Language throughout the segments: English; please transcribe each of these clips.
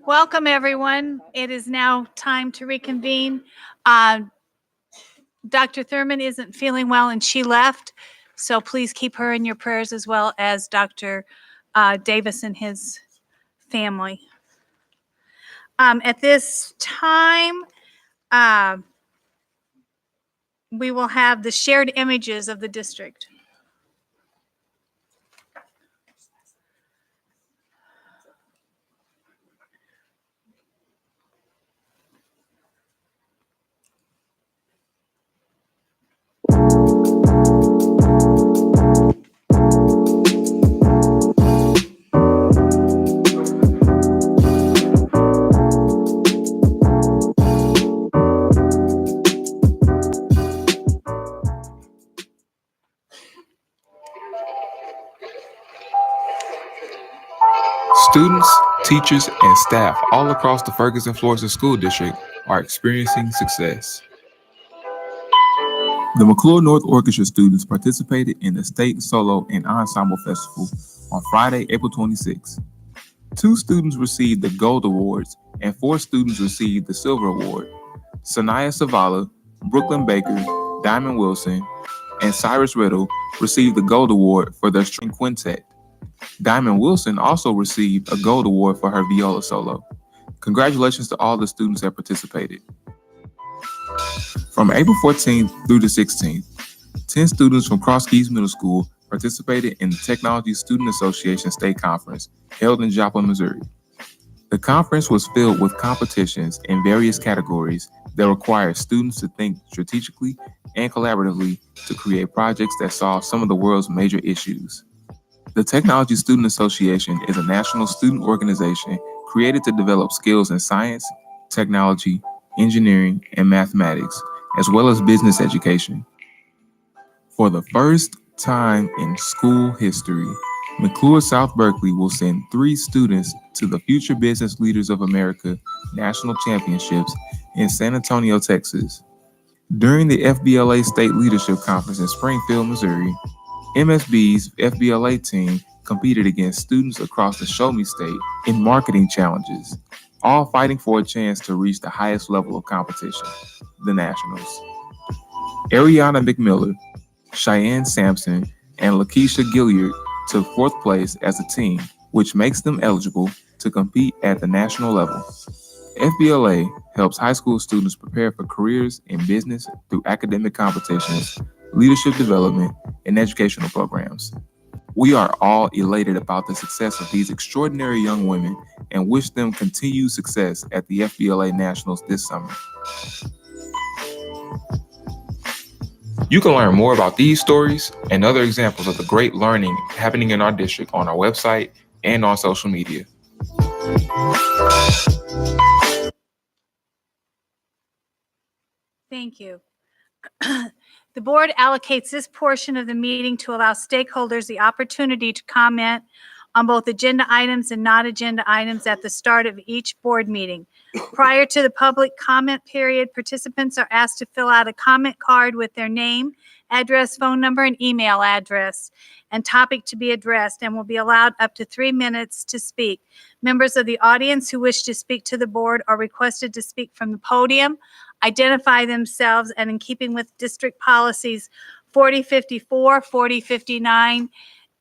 Welcome, everyone. It is now time to reconvene. Dr. Thurman isn't feeling well and she left, so please keep her in your prayers as well as Dr. Davis and his family. At this time, we will have the shared images of the district. Students, teachers, and staff all across the Ferguson Florissant School District are experiencing success. The McClure North Orchestra students participated in the State Solo and Ensemble Festival on Friday, April 26. 2 students received the Gold Awards and 4 students received the Silver Award. Sanaya Savala, Brooklyn Baker, Diamond Wilson, and Cyrus Riddle received the Gold Award for their string quintet. Diamond Wilson also received a Gold Award for her viola solo. Congratulations to all the students that participated. From April 14th through the 16th, 10 students from Cross Keys Middle School participated in the Technology Student Association State Conference held in Joplin, Missouri. The conference was filled with competitions in various categories that require students to think strategically and collaboratively to create projects that solve some of the world's major issues. The Technology Student Association is a national student organization created to develop skills in science, technology, engineering, and mathematics, as well as business education. For the first time in school history, McClure South Berkeley will send 3 students to the Future Business Leaders of America National Championships in San Antonio, Texas. During the FBLA State Leadership Conference in Springfield, Missouri, MSB's FBLA team competed against students across the Show Me State in marketing challenges, all fighting for a chance to reach the highest level of competition, the Nationals. Ariana McMiller, Cheyenne Sampson, and Lakeisha Gilliard took 4th place as a team, which makes them eligible to compete at the national level. FBLA helps high school students prepare for careers in business through academic competitions, leadership development, and educational programs. We are all elated about the success of these extraordinary young women and wish them continued success at the FBLA Nationals this summer. You can learn more about these stories and other examples of the great learning happening in our district on our website and on social media. Thank you. The board allocates this portion of the meeting to allow stakeholders the opportunity to comment on both agenda items and non-agenda items at the start of each board meeting. Prior to the public comment period, participants are asked to fill out a comment card with their name, address, phone number, and email address, and topic to be addressed, and will be allowed up to 3 minutes to speak. Members of the audience who wish to speak to the board are requested to speak from the podium, identify themselves, and in keeping with district policies 4054, 4059,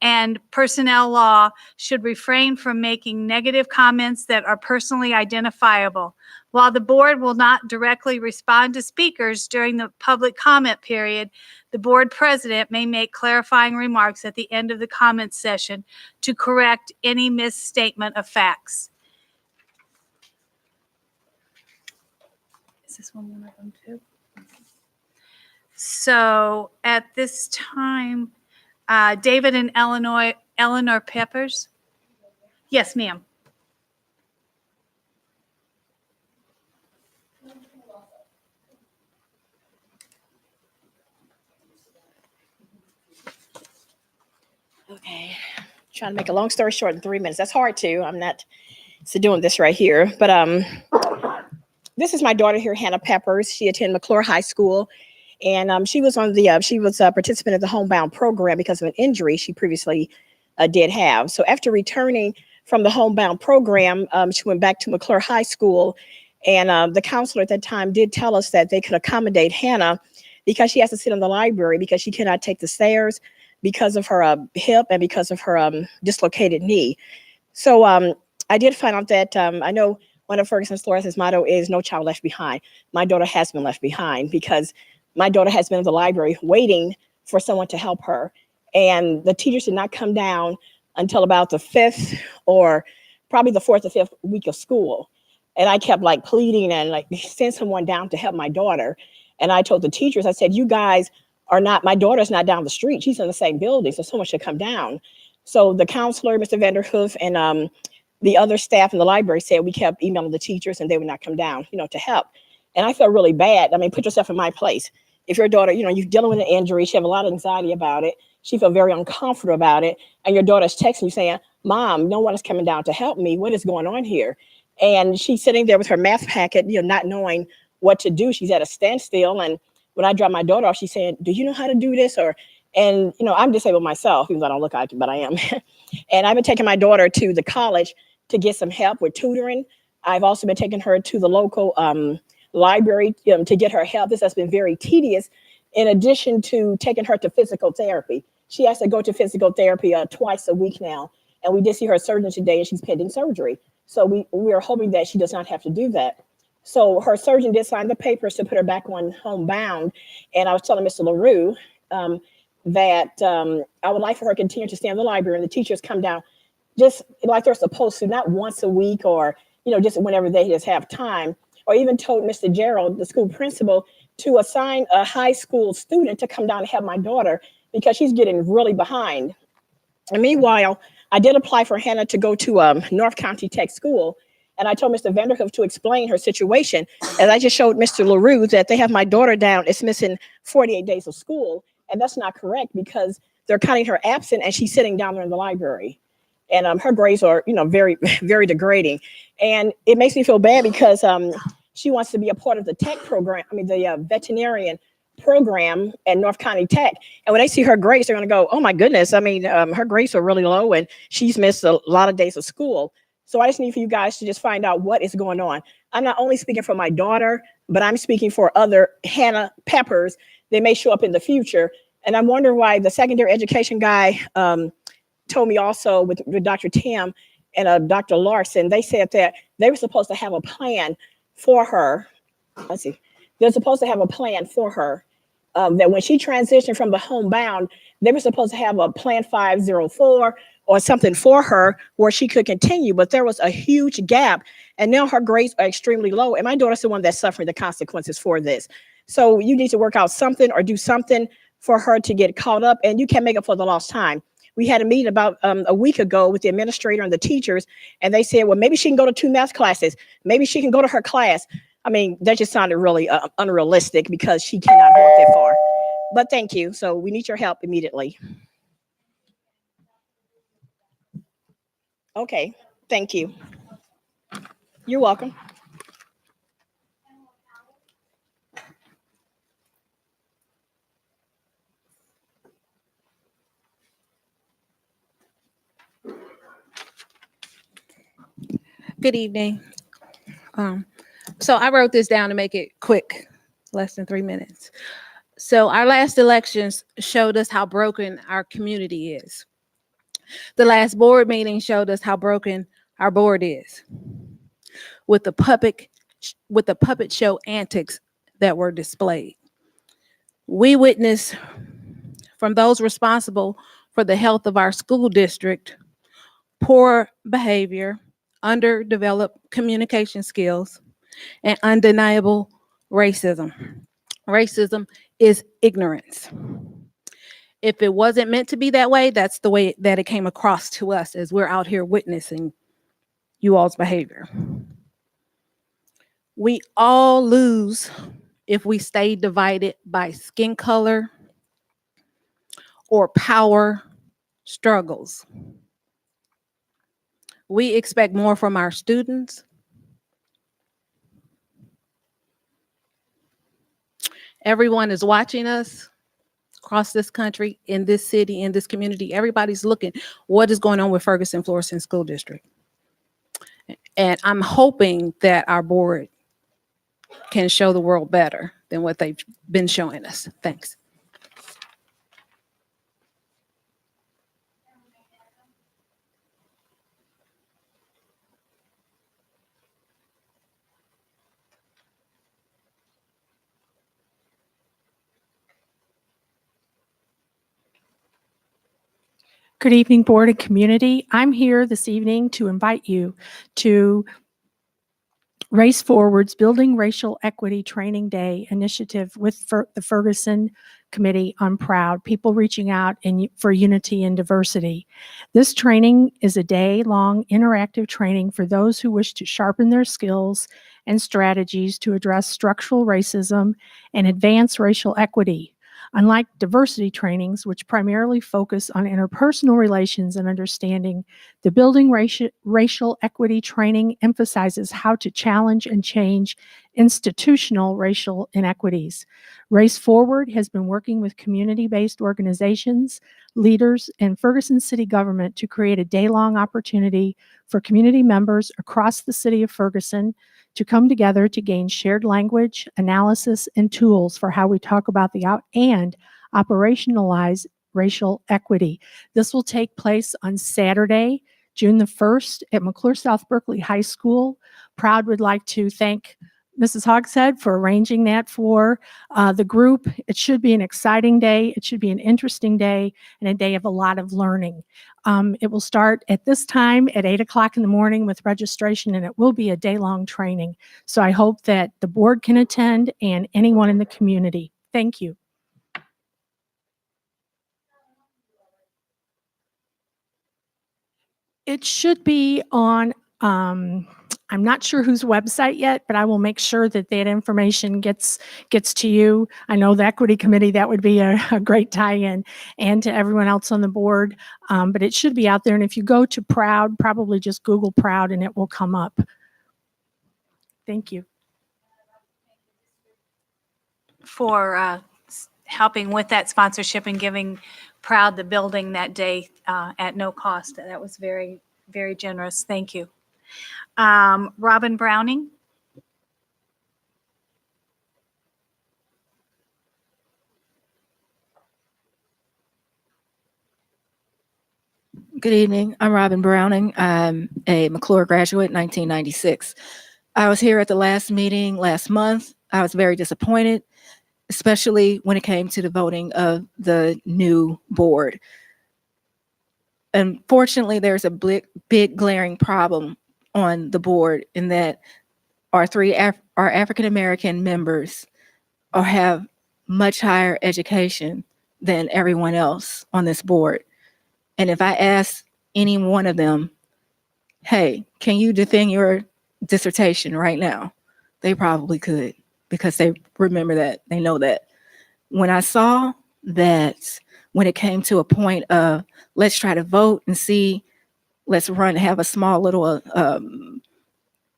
and personnel law, should refrain from making negative comments that are personally identifiable. While the board will not directly respond to speakers during the public comment period, the board president may make clarifying remarks at the end of the comment session to correct any misstatement of facts. Is this one of them too? So at this time, David and Eleanor Peppers. Yes, ma'am. Okay, trying to make a long story short in 3 minutes. That's hard too. I'm not doing this right here, but this is my daughter here, Hannah Peppers. She attended McClure High School, and she was a participant of the homebound program because of an injury she previously did have. So after returning from the homebound program. She went back to McClure High School, and the counselor at that time did tell us that they could accommodate Hannah because she has to sit in the library because she cannot take the stairs because of her hip and because of her dislocated knee. So I did find out that I know one of Ferguson Flores' motto is "No child left behind." My daughter has been left behind because my daughter has been in the library waiting for someone to help her. And the teachers did not come down until about the 5th or probably the 4th or 5th week of school. And I kept like pleading and like send someone down to help my daughter. And I told the teachers, I said, you guys are not, my daughter's not down the street. She's in the same building, so someone should come down. So the counselor, Mr. Vanderhoof, and the other staff in the library said we kept emailing the teachers and they would not come down, to help. And I felt really bad. I mean, put yourself in my place. If your daughter, you're dealing with an injury, she have a lot of anxiety about it. She felt very uncomfortable about it. And your daughter's texting you saying, Mom, no one is coming down to help me. What is going on here? And she's sitting there with her math packet, not knowing what to do. She's at a standstill. And when I drop my daughter off, she's saying, do you know how to do this? And I'm disabled myself, even though I don't look like it, but I am. And I've been taking my daughter to the college to get some help with tutoring. I've also been taking her to the local library to get her help. This has been very tedious, in addition to taking her to physical therapy. She has to go to physical therapy twice a week now. And we did see her surgeon today and she's pending surgery. So we are hoping that she does not have to do that. So her surgeon did sign the papers to put her back on homebound. And I was telling Mr. LaRue that I would like for her to continue to stay in the library and the teachers come down just like they're supposed to, not once a week or, just whenever they just have time, or even told Mr. Gerald, the school principal, to assign a high school student to come down and help my daughter because she's getting really behind. And meanwhile, I did apply for Hannah to go to North County Tech School. And I told Mr. Vanderhoof to explain her situation. And I just showed Mr. LaRue that they have my daughter down. It's missing 48 days of school. And that's not correct because they're counting her absent and she's sitting down there in the library. And her grades are, very, very degrading. And it makes me feel bad because she wants to be a part of the tech program. I mean, the veterinarian program at North County Tech. And when they see her grades, they're going to go, oh, my goodness. I mean, her grades are really low and she's missed a lot of days of school. So I just need for you guys to just find out what is going on. I'm not only speaking for my daughter, but I'm speaking for other Hannah Peppers. They may show up in the future. And I'm wondering why the secondary education guy told me also with Dr. Tim and Dr. Larson, they said that they were supposed to have a plan for her. Let's see. They're supposed to have a plan for her that when she transitioned from the homebound, they were supposed to have a plan 504 or something for her where she could continue. But there was a huge gap. And now her grades are extremely low. And my daughter's the one that's suffering the consequences for this. So you need to work out something or do something for her to get caught up. And you can make up for the lost time. We had a meeting about a week ago with the administrator and the teachers, and they said, well, maybe she can go to 2 math classes. Maybe she can go to her class. I mean, that just sounded really unrealistic because she cannot walk that far. But thank you. So we need your help immediately. Okay, thank you. You're welcome. Good evening. So I wrote this down to make it quick, less than 3 minutes. So our last elections showed us how broken our community is. The last board meeting showed us how broken our board is with the puppet show antics that were displayed. We witnessed from those responsible for the health of our school district, poor behavior, underdeveloped communication skills, and undeniable racism. Racism is ignorance. If it wasn't meant to be that way, that's the way that it came across to us as we're out here witnessing you all's behavior. We all lose if we stay divided by skin color or power struggles. We expect more from our students. Everyone is watching us across this country, in this city, in this community. Everybody's looking what is going on with Ferguson Florissant School District. And I'm hoping that our board can show the world better than what they've been showing us. Thanks. Good evening, board and community. I'm here this evening to invite you to Race Forward's Building Racial Equity Training Day initiative with the Ferguson Committee on Proud, people reaching out for unity and diversity. This training is a day-long interactive training for those who wish to sharpen their skills and strategies to address structural racism and advance racial equity. Unlike diversity trainings, which primarily focus on interpersonal relations and understanding, the Building Racial Equity training emphasizes how to challenge and change institutional racial inequities. Race Forward has been working with community-based organizations, leaders, and Ferguson City government to create a day-long opportunity for community members across the city of Ferguson to come together to gain shared language, analysis, and tools for how we talk about and operationalize racial equity. This will take place on Saturday, June the 1st at McClure South Berkeley High School. Proud would like to thank Mrs. Hogshead for arranging that for the group. It should be an exciting day. It should be an interesting day and a day of a lot of learning. It will start at this time at 8 o'clock in the morning with registration, and it will be a day-long training. So I hope that the board can attend and anyone in the community. Thank you. It should be on, I'm not sure whose website yet, but I will make sure that that information gets to you. I know the Equity Committee, that would be a great tie-in, and to everyone else on the board. But it should be out there. And if you go to Proud, probably just Google Proud and it will come up. Thank you. For helping with that sponsorship and giving Proud the building that day at no cost. That was very, very generous. Thank you. Robin Browning. Good evening. I'm Robin Browning. I'm a McClure graduate, 1996. I was here at the last meeting last month. I was very disappointed, especially when it came to the voting of the new board. Unfortunately, there's a big glaring problem on the board in that our African-American members have much higher education than everyone else on this board. And if I ask any one of them, hey, can you defend your dissertation right now? They probably could, because they remember that, they know that. When I saw that, when it came to a point of let's try to vote and see, let's have a small little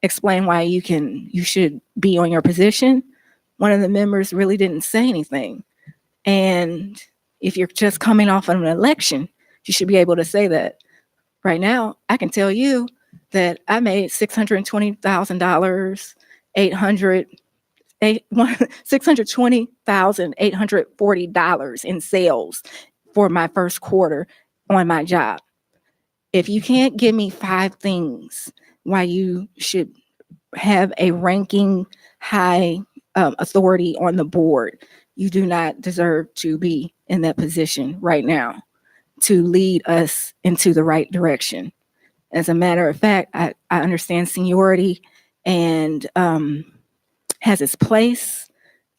explain why you should be on your position, one of the members really didn't say anything. And if you're just coming off of an election, you should be able to say that. Right now, I can tell you that I made $620,840 in sales for my first quarter on my job. If you can't give me 5 things why you should have a ranking high authority on the board, you do not deserve to be in that position right now to lead us into the right direction. As a matter of fact, I understand seniority and has its place.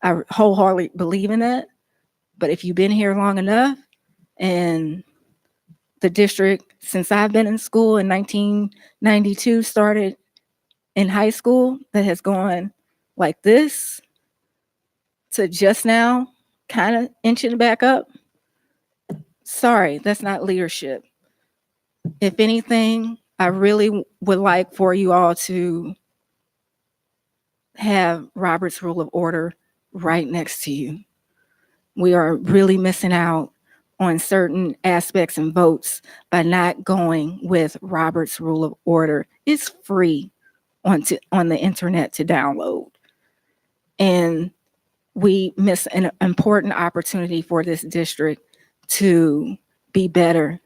I wholeheartedly believe in that. But if you've been here long enough, and the district, since I've been in school in 1992, started in high school, that has gone like this to just now kind of inching back up. Sorry, that's not leadership. If anything, I really would like for you all to have Robert's Rule of Order right next to you. We are really missing out on certain aspects and votes by not going with Robert's Rule of Order. It's free. on the internet to download. And we miss an important opportunity for this district to be better.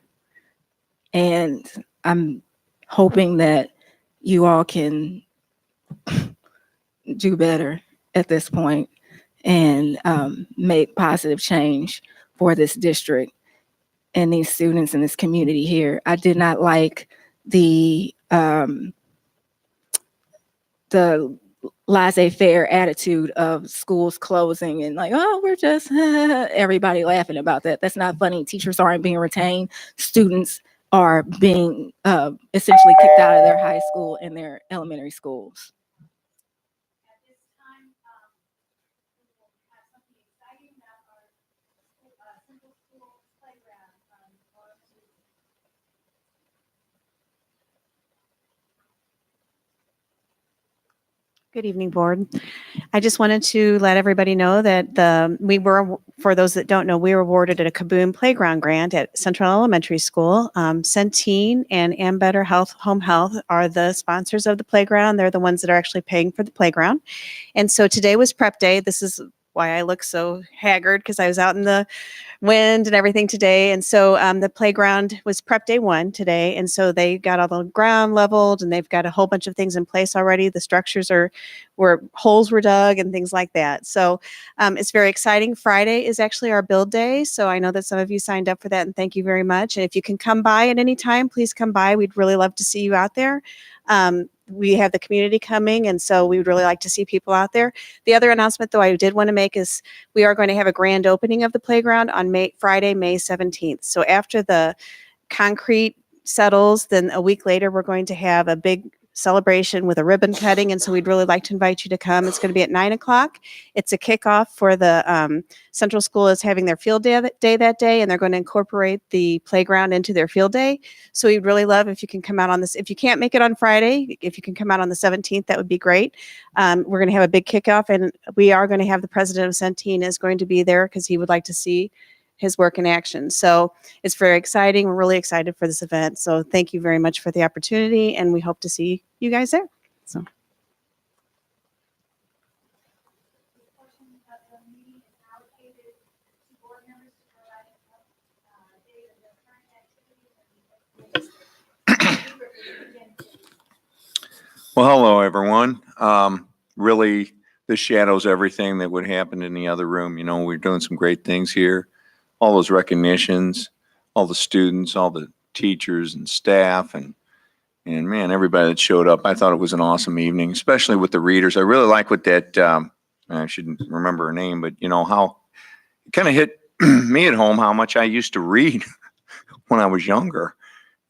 And I'm hoping that you all can do better at this point and make positive change for this district and these students in this community here. I did not like the laissez-faire attitude of schools closing and like, oh, we're just everybody laughing about that. That's not funny. Teachers aren't being retained. Students are being essentially kicked out of their high school and their elementary schools. At this time, we will have something exciting about our Central School playground. Good evening, board. I just wanted to let everybody know that for those that don't know, we were awarded a Kaboom Playground Grant at Central Elementary School. Centene and Ambetter Home Health are the sponsors of the playground. They're the ones that are actually paying for the playground. And so today was prep day. This is why I look so haggard, because I was out in the wind and everything today. And so the playground was prep day 1 today. And so they got all the ground leveled and they've got a whole bunch of things in place already. The structures where holes were dug and things like that. So it's very exciting. Friday is actually our build day. So I know that some of you signed up for that, and thank you very much. And if you can come by at any time, please come by. We'd really love to see you out there. We have the community coming, and so we would really like to see people out there. The other announcement, though, I did want to make is we are going to have a grand opening of the playground on Friday, May 17th. So after the concrete settles, then a week later, we're going to have a big celebration with a ribbon cutting, and so we'd really like to invite you to come. It's going to be at 9:00. It's a kickoff for the Central School is having their field day that day, and they're going to incorporate the playground into their field day. So we'd really love if you can come out on this. If you can't make it on Friday, if you can come out on the 17th, that would be great. We're going to have a big kickoff, and we are going to have the president of Centene is going to be there because he would like to see his work in action. So it's very exciting. We're really excited for this event. So thank you very much for the opportunity, and we hope to see you guys there. So. Well, hello, everyone. Really, this shadows everything that would happen in the other room. You know, we're doing some great things here. All those recognitions, all the students, all the teachers and staff, and man, everybody that showed up. I thought it was an awesome evening, especially with the readers. I really like what that, I shouldn't remember her name, but you know, how it kind of hit me at home, how much I used to read when I was younger.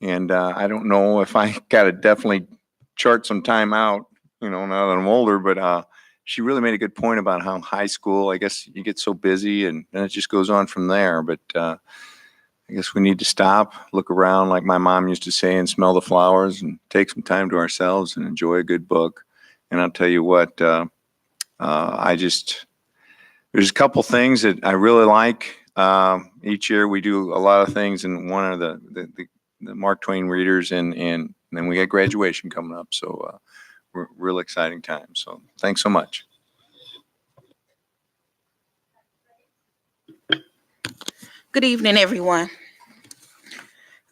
And I don't know if I got to definitely chart some time out, you know, now that I'm older, but she really made a good point about how high school, I guess you get so busy and then it just goes on from there. But I guess we need to stop, look around like my mom used to say, and smell the flowers and take some time to ourselves and enjoy a good book. And I'll tell you what, there's a couple things that I really like. Each year we do a lot of things, and one of the Mark Twain readers, and then we got graduation coming up. So we're real exciting time. So thanks so much. Good evening, everyone.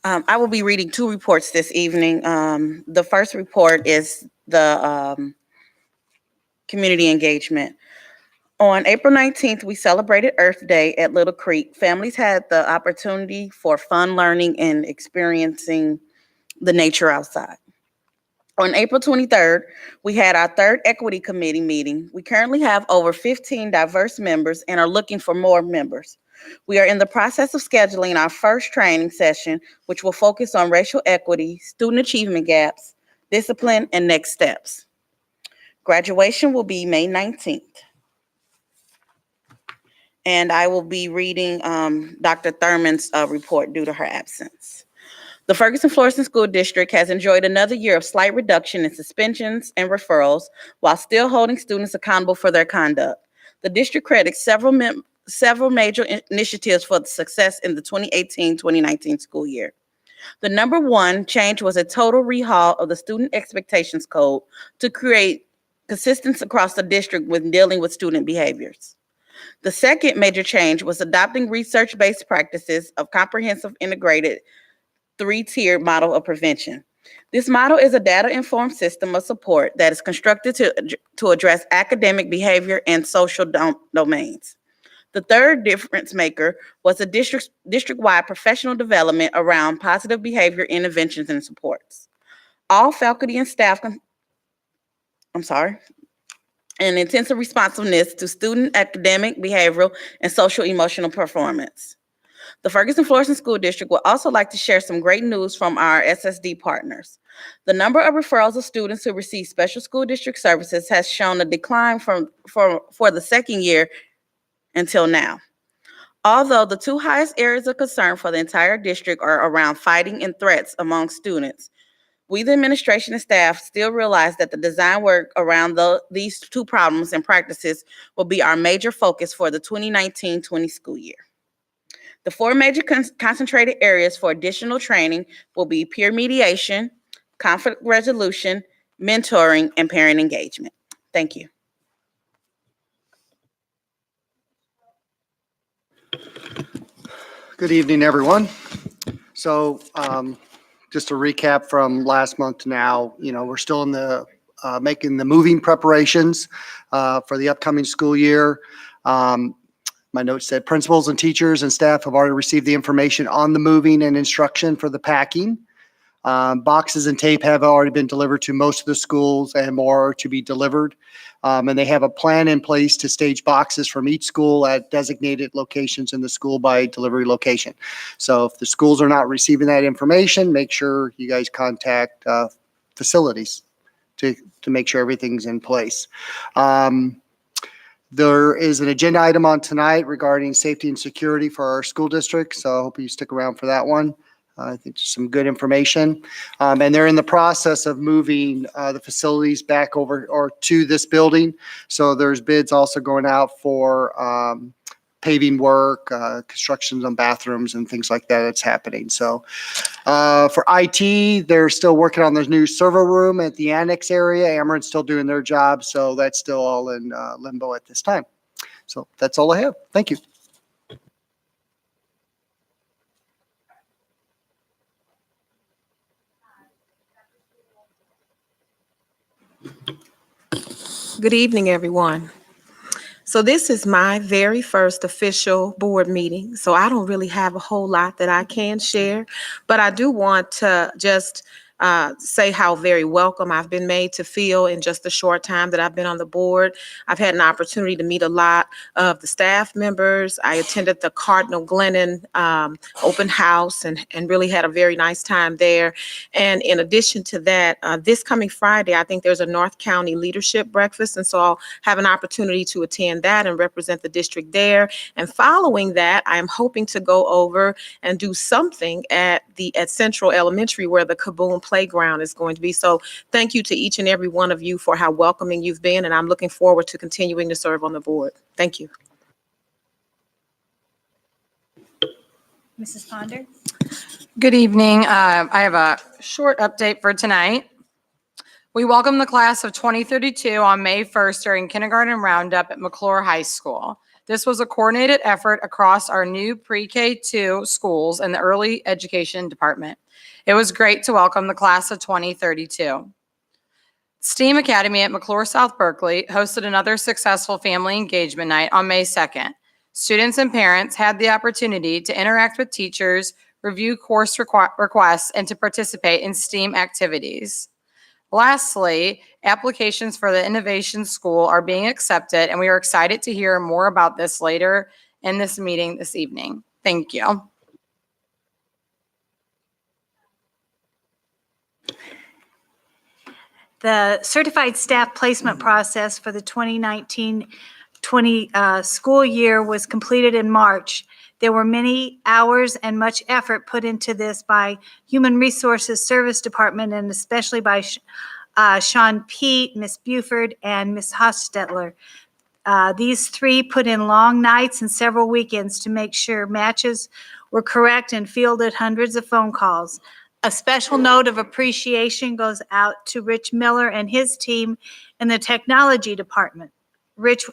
I will be reading 2 reports this evening. The first report is the community engagement. On April 19th, we celebrated Earth Day at Little Creek. Families had the opportunity for fun learning and experiencing the nature outside. On April 23rd, we had our 3rd Equity Committee meeting. We currently have over 15 diverse members and are looking for more members. We are in the process of scheduling our first training session, which will focus on racial equity, student achievement gaps, discipline, and next steps. Graduation will be May 19th. And I will be reading Dr. Thurman's report due to her absence. The Ferguson-Florissant School District has enjoyed another year of slight reduction in suspensions and referrals while still holding students accountable for their conduct. The district credits several major initiatives for the success in the 2018-2019 school year. The number one change was a total rehaul of the Student Expectations Code to create consistency across the district when dealing with student behaviors. The second major change was adopting research-based practices of comprehensive integrated three-tiered model of prevention. This model is a data-informed system of support that is constructed to address academic behavior and social domains. The third difference maker was a district-wide professional development around positive behavior interventions and supports. All faculty and staff, and intensive responsiveness to student academic, behavioral, and social emotional performance. The Ferguson Florissant School District would also like to share some great news from our SSD partners. The number of referrals of students who receive special school district services has shown a decline for the second year until now. Although the two highest areas of concern for the entire district are around fighting and threats among students, we, the administration and staff, still realize that the design work around these two problems and practices will be our major focus for the 2019-20 school year. The four major concentrated areas for additional training will be peer mediation, conflict resolution, mentoring, and parent engagement. Thank you. Good evening, everyone. So just a recap from last month to now, we're still in the making the moving preparations for the upcoming school year. My notes said principals and teachers and staff have already received the information on the moving and instruction for the packing. Boxes and tape have already been delivered to most of the schools and more are to be delivered. And they have a plan in place to stage boxes from each school at designated locations in the school by delivery location. So if the schools are not receiving that information, make sure you guys contact facilities to make sure everything's in place. There is an agenda item on tonight regarding safety and security for our school district. So I hope you stick around for that one. I think there's some good information. And they're in the process of moving the facilities back over or to this building. So there's bids also going out for paving work, constructions on bathrooms and things like that that's happening. So for IT, they're still working on the new server room at the annex area. Ameren's still doing their job. So that's still all in limbo at this time. So that's all I have. Thank you. Good evening, everyone. So this is my very first official board meeting, so I don't really have a whole lot that I can share, but I do want to just say how very welcome I've been made to feel in just the short time that I've been on the board. I've had an opportunity to meet a lot of the staff members. I attended the Cardinal Glennon open house and really had a very nice time there. And in addition to that, this coming Friday, I think there's a North County leadership breakfast. And so I'll have an opportunity to attend that and represent the district there. And following that, I am hoping to go over and do something at Central Elementary where the Kaboom playground is going to be. So thank you to each and every one of you for how welcoming you've been. And I'm looking forward to continuing to serve on the board. Thank you. Mrs. Ponder? Good evening. I have a short update for tonight. We welcome the class of 2032 on May 1st during kindergarten roundup at McClure High School. This was a coordinated effort across our new pre-K2 schools and the early education department. It was great to welcome the class of 2032. STEAM Academy at McClure South Berkeley hosted another successful family engagement night on May 2nd. Students and parents had the opportunity to interact with teachers, review course requests, and to participate in STEAM activities. Lastly, applications for the Innovation School are being accepted, and we are excited to hear more about this later in this meeting this evening. Thank you. The certified staff placement process for the 2019-20 school year was completed in March. There were many hours and much effort put into this by Human Resources Service Department and especially by Sean Pete, Ms. Buford, and Ms. Hostetler. These three put in long nights and several weekends to make sure matches were correct and fielded hundreds of phone calls. A special note of appreciation goes out to Rich Miller and his team in the technology department. Rich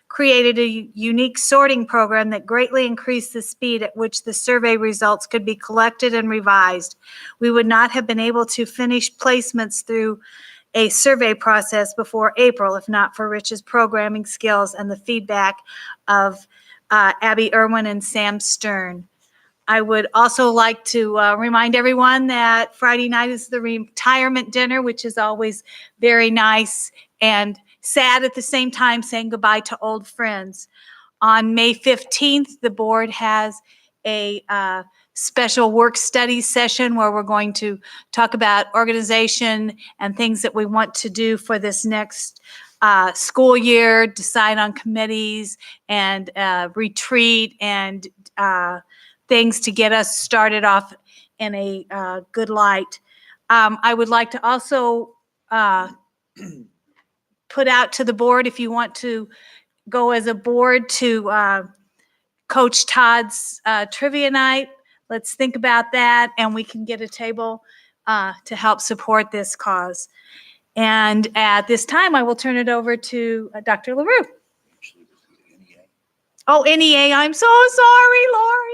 created a unique sorting program that greatly increased the speed at which the survey results could be collected and revised. We would not have been able to finish placements through a survey process before April if not for Rich's programming skills and the feedback of Abby Irwin and Sam Stern. I would also like to remind everyone that Friday night is the retirement dinner, which is always very nice and sad at the same time, saying goodbye to old friends. On May 15th, the board has a special work study session where we're going to talk about organization and things that we want to do for this next school year, decide on committees and retreat and things to get us started off in a good light. I would like to also put out to the board, if you want to go as a board to Coach Todd's trivia night, let's think about that and we can get a table to help support this cause. And at this time, I will turn it over to Dr. LaRue. Oh, NEA, I'm so sorry, Lori.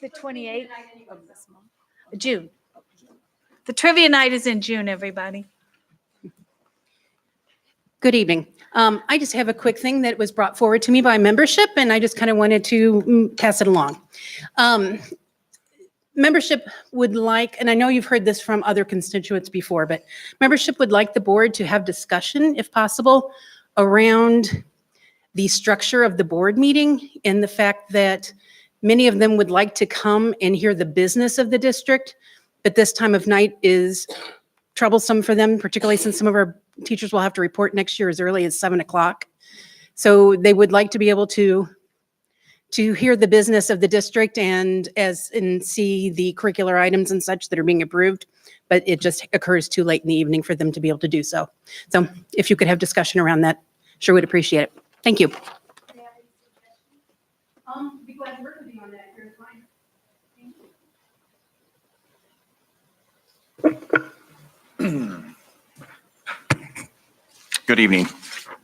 The 28th of this month, June. The trivia night is in June, everybody. Good evening. I just have a quick thing that was brought forward to me by membership, and I just kind of wanted to pass it along. Membership would like, and I know you've heard this from other constituents before, but membership would like the board to have discussion, if possible, around the structure of the board meeting and the fact that many of them would like to come and hear the business of the district, but this time of night is troublesome for them, particularly since some of our teachers will have to report next year as early as 7 o'clock. So they would like to be able to hear the business of the district and see the curricular items and such that are being approved, but it just occurs too late in the evening for them to be able to do so. So if you could have discussion around that, sure would appreciate it. Thank you. Be glad to work with you on that. You're fine. Good evening.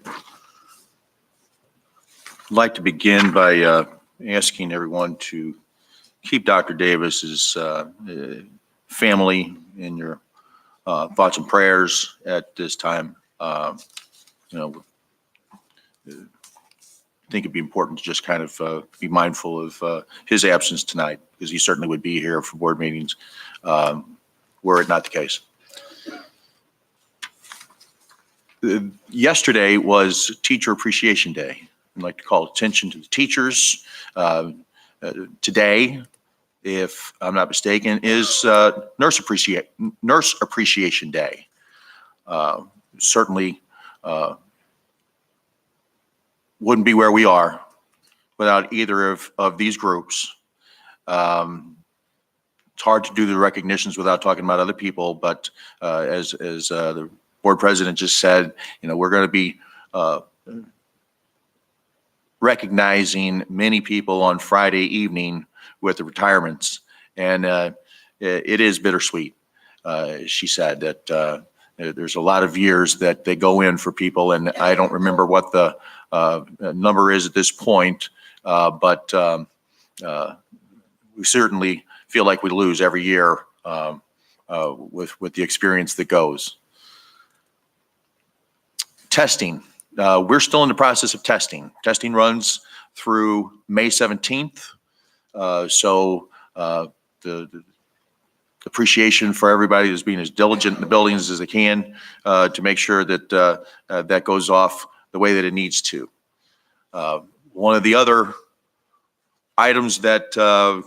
I'd like to begin by asking everyone to keep Dr. Davis's family in your thoughts and prayers at this time. I think it'd be important to just kind of be mindful of his absence tonight, because he certainly would be here for board meetings were it not the case. Yesterday was Teacher Appreciation Day. I'd like to call attention to the teachers. Today, if I'm not mistaken, is Nurse Appreciation Day. Certainly wouldn't be where we are without either of these groups. It's hard to do the recognitions without talking about other people, but as the board president just said, we're going to be recognizing many people on Friday evening with the retirements, and it is bittersweet. She said that there's a lot of years that they go in for people, and I don't remember what the number is at this point, but we certainly feel like we lose every year with the experience that goes. Testing. We're still in the process of testing. Testing runs through May 17th. So the appreciation for everybody is being as diligent in the buildings as they can to make sure that that goes off the way that it needs to. One of the other items that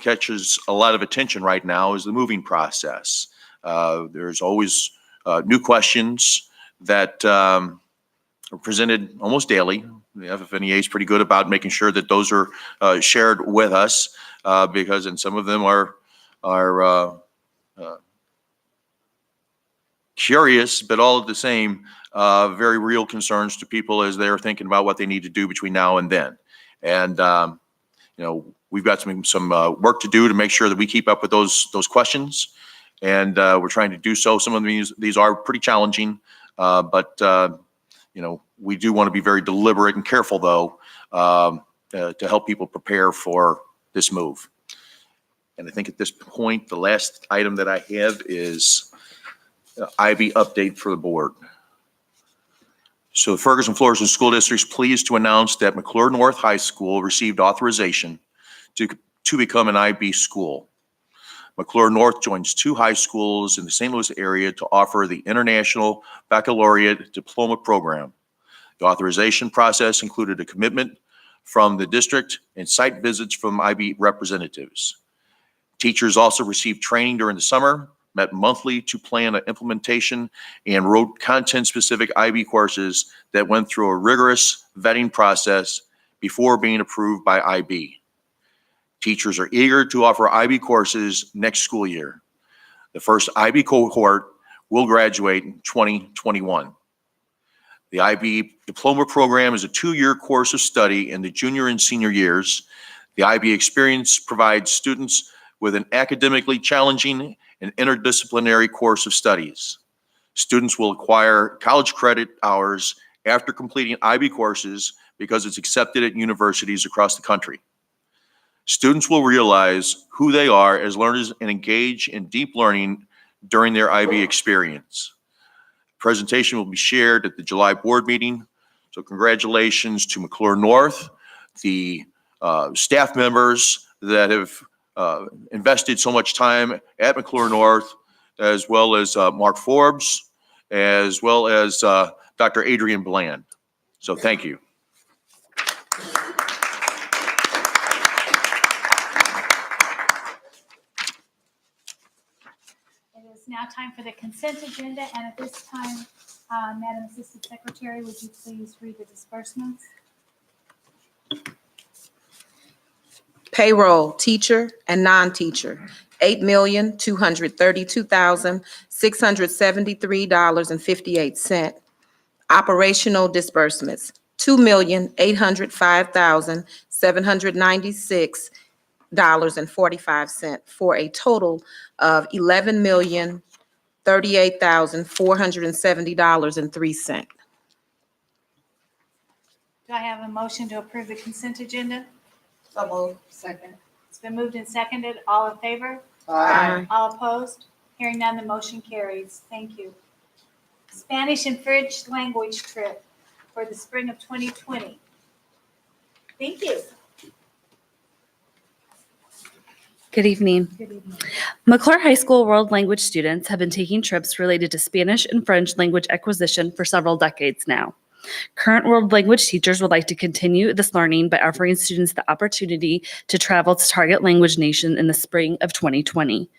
catches a lot of attention right now is the moving process. There's always new questions that are presented almost daily. The FFNEA is pretty good about making sure that those are shared with us because, and some of them are curious, but all of the same, very real concerns to people as they're thinking about what they need to do between now and then. And we've got some work to do to make sure that we keep up with those questions. And we're trying to do so. Some of these are pretty challenging, but you know, we do want to be very deliberate and careful, though, to help people prepare for this move. And I think at this point, the last item that I have is IB update for the board. So the Ferguson Florissant School District is pleased to announce that McClure North High School received authorization to become an IB school. McClure North joins 2 high schools in the St. Louis area to offer the International Baccalaureate Diploma Program. The authorization process included a commitment from the district and site visits from IB representatives. Teachers also received training during the summer, met monthly to plan an implementation, and wrote content-specific IB courses that went through a rigorous vetting process before being approved by IB. Teachers are eager to offer IB courses next school year. The first IB cohort will graduate in 2021. The IB Diploma Program is a 2-year course of study in the junior and senior years. The IB experience provides students with an academically challenging and interdisciplinary course of studies. Students will acquire college credit hours after completing IB courses because it's accepted at universities across the country. Students will realize who they are as learners and engage in deep learning during their IB experience. Presentation will be shared at the July board meeting. So congratulations to McClure North, the staff members that have invested so much time at McClure North, as well as Mark Forbes, as well as Dr. Adrian Bland. So thank you. It is now time for the consent agenda, and at this time, Madam Assistant Secretary, would you please read the disbursements? Payroll, teacher and non-teacher, $8,232,673.58. Operational disbursements, $2,805,796.45 for a total of $11,038,470.03. Do I have a motion to approve the consent agenda? So moved. Second. It's been moved and seconded. All in favor? Aye. All opposed? Hearing none, the motion carries. Thank you. Spanish and French language trip for the spring of 2020. Thank you. Good evening. Good evening. McClure High School world language students have been taking trips related to Spanish and French language acquisition for several decades now. Current world language teachers would like to continue this learning by offering students the opportunity to travel to target language nation in the spring of 2020.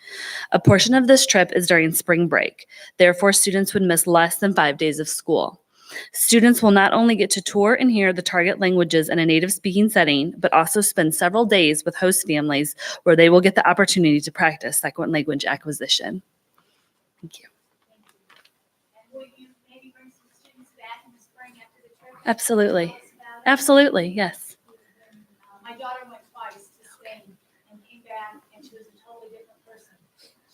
A portion of this trip is during spring break. Therefore, students would miss less than 5 days of school. Students will not only get to tour and hear the target languages in a native speaking setting, but also spend several days with host families where they will get the opportunity to practice second language acquisition. Thank you. And will you maybe bring some students back in the spring after the trip? Absolutely. Tell us about it? Absolutely, yes. My daughter went twice to Spain and came back, and she was a totally different person.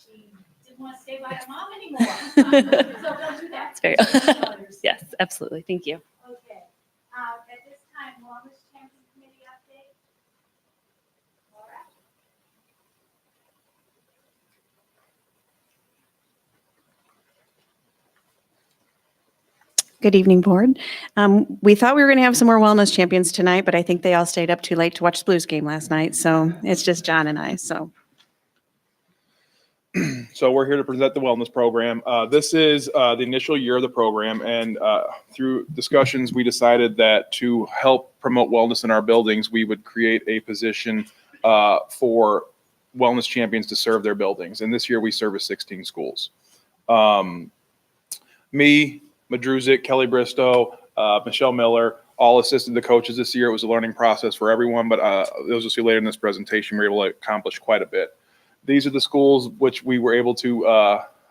She didn't want to stay by her mom anymore. So don't do that. It's very, Daughters. yes, absolutely. Thank you. Okay. At this time, Wellness Champion Committee update. All right. Good evening, board. We thought we were going to have some more wellness champions tonight, but I think they all stayed up too late to watch the Blues game last night. So it's just John and I. So So we're here to present the wellness program. This is the initial year of the program, and through discussions, we decided that to help promote wellness in our buildings, we would create a position for wellness champions to serve their buildings. And this year, we service 16 schools. Me, Madruzik, Kelly Bristow, Michelle Miller, all assisted the coaches this year. It was a learning process for everyone, but as you'll see later in this presentation, we were able to accomplish quite a bit. These are the schools which we were able to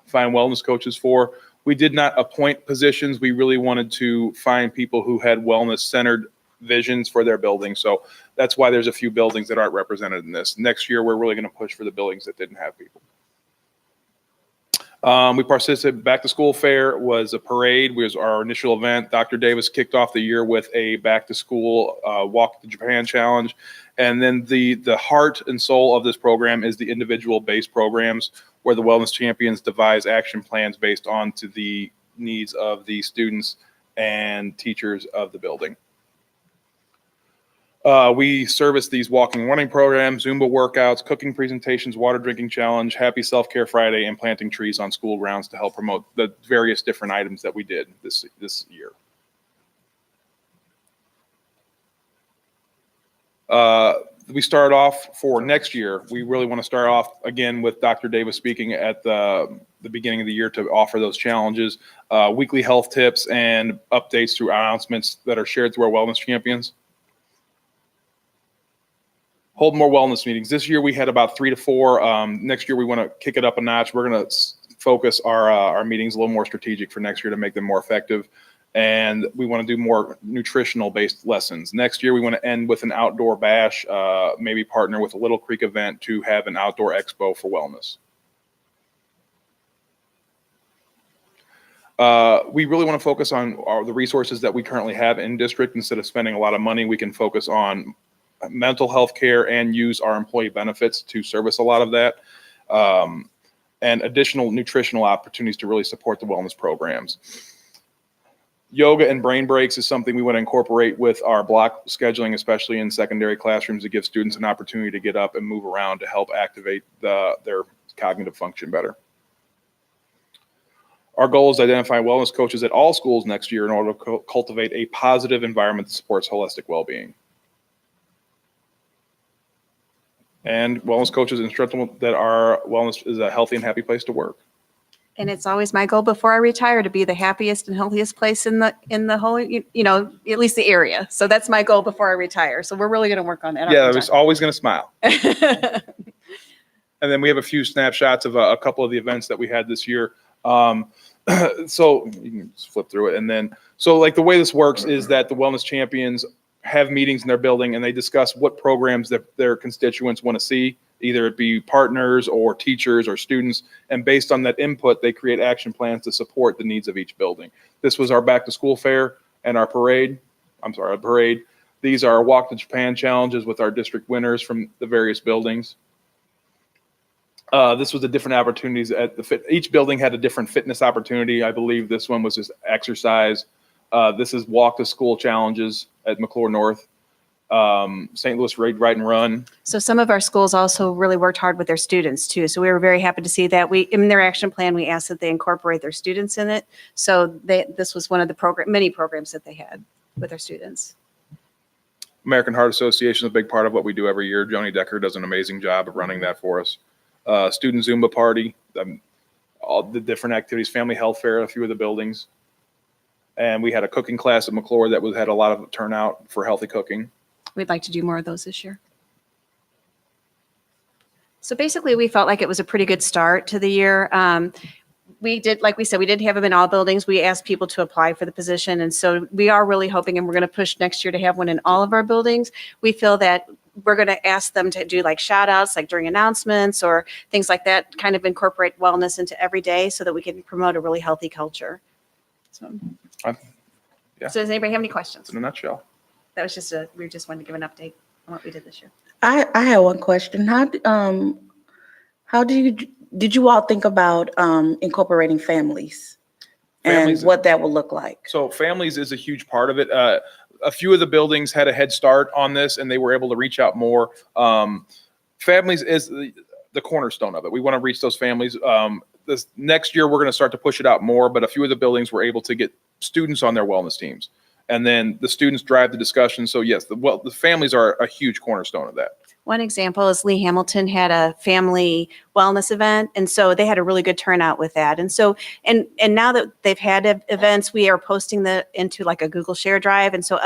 find wellness coaches for. We did not appoint positions. We really wanted to find people who had wellness-centered visions for their building. So that's why there's a few buildings that aren't represented in this. Next year, we're really going to push for the buildings that didn't have people. We participated, back to school fair was a parade, was our initial event. Dr. Davis kicked off the year with a back to school walk to Japan challenge. And then the heart and soul of this program is the individual based programs where the wellness champions devise action plans based on to the needs of the students and teachers of the building. We service these walking and running programs, Zumba workouts, cooking presentations, water drinking challenge, Happy Self-Care Friday, and planting trees on school grounds to help promote the various different items that we did this year. We start off for next year. We really want to start off again with Dr. Davis speaking at the beginning of the year to offer those challenges, weekly health tips and updates through announcements that are shared through our wellness champions. Hold more wellness meetings. This year we had about 3 to 4. Next year we want to kick it up a notch. We're going to focus our meetings a little more strategic for next year to make them more effective. And we want to do more nutritional based lessons. Next year we want to end with an outdoor bash, maybe partner with a Little Creek event to have an outdoor expo for wellness. We really want to focus on the resources that we currently have in district. Instead of spending a lot of money, we can focus on mental health care and use our employee benefits to service a lot of that, and additional nutritional opportunities to really support the wellness programs. Yoga and brain breaks is something we want to incorporate with our block scheduling, especially in secondary classrooms, to give students an opportunity to get up and move around to help activate their cognitive function better. Our goal is to identify wellness coaches at all schools next year in order to cultivate a positive environment that supports holistic well-being. And wellness coaches instructional that our wellness is a healthy and happy place to work. And it's always my goal before I retire to be the happiest and healthiest place in the whole, at least the area. So that's my goal before I retire. So we're really going to work on that. Yeah, I was always going to smile. And then we have a few snapshots of a couple of the events that we had this year. So you can just flip through it. And then, so like the way this works is that the wellness champions have meetings in their building and they discuss what programs that their constituents want to see, either it be partners or teachers or students. And based on that input, they create action plans to support the needs of each building. This was our back to school fair and our parade. Our parade. These are our Walk to Japan challenges with our district winners from the various buildings. This was the different opportunities at each building had a different fitness opportunity. I believe this one was just exercise. This is walk to school challenges at McClure North, St. Louis Ride and Run. So some of our schools also really worked hard with their students too. So we were very happy to see that. In their action plan, we asked that they incorporate their students in it. So this was one of the many programs that they had with their students. American Heart Association is a big part of what we do every year. Joni Decker does an amazing job of running that for us. Student Zumba party, all the different activities, family health fair, a few of the buildings. And we had a cooking class at McClure that had a lot of turnout for healthy cooking. We'd like to do more of those this year. So basically, we felt like it was a pretty good start to the year. We did, like we said, we didn't have them in all buildings. We asked people to apply for the position. And so we are really hoping, and we're going to push next year to have one in all of our buildings. We feel that we're going to ask them to do like shout outs, like during announcements or things like that, kind of incorporate wellness into every day so that we can promote a really healthy culture. So, yeah. So does anybody have any questions? In a nutshell. That was just we just wanted to give an update on what we did this year. I have one question. How did you all think about incorporating families and what that will look like? So families is a huge part of it. A few of the buildings had a head start on this and they were able to reach out more. Families is the cornerstone of it. We want to reach those families. This next year, we're going to start to push it out more, but a few of the buildings were able to get students on their wellness teams. And then the students drive the discussion. So yes, the families are a huge cornerstone of that. One example is Lee Hamilton had a family wellness event, and so they had a really good turnout with that. And so, and now that they've had events, we are posting the into like a Google Share Drive, and so